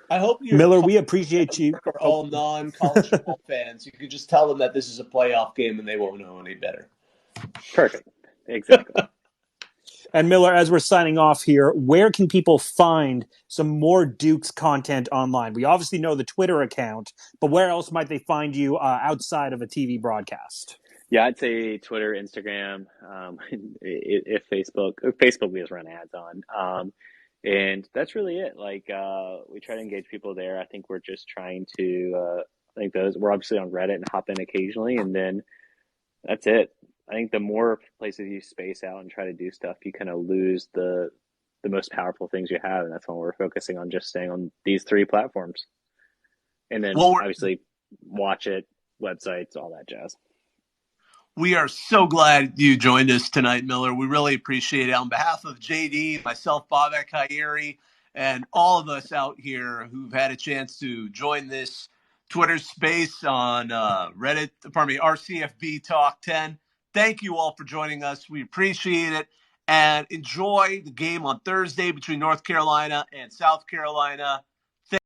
I hope Miller, we appreciate you. are all non-college football fans. You could just tell them that this is a playoff game and they won't know any better. Perfect. Exactly. And Miller, as we're signing off here, where can people find some more Dukes content online? We obviously know the Twitter account, but where else might they find you outside of a TV broadcast? Yeah, I'd say Twitter, Instagram, if Facebook we just run ads on. And that's really it. We try to engage people there. I think we're just trying to, we're obviously on Reddit and hop in occasionally, and then that's it. I think the more places you space out and try to do stuff, you kind of lose the most powerful things you have, and that's when we're focusing on just staying on these three platforms. And then obviously watch it, websites, all that jazz. We are so glad you joined us tonight, Miller. We really appreciate it. On behalf of JD, myself, Bobak Hayeri, and all of us out here who've had a chance to join this Twitter space on our CFB Talk 10. Thank you all for joining us. We appreciate it. And enjoy the game on Thursday between North Carolina and South Carolina.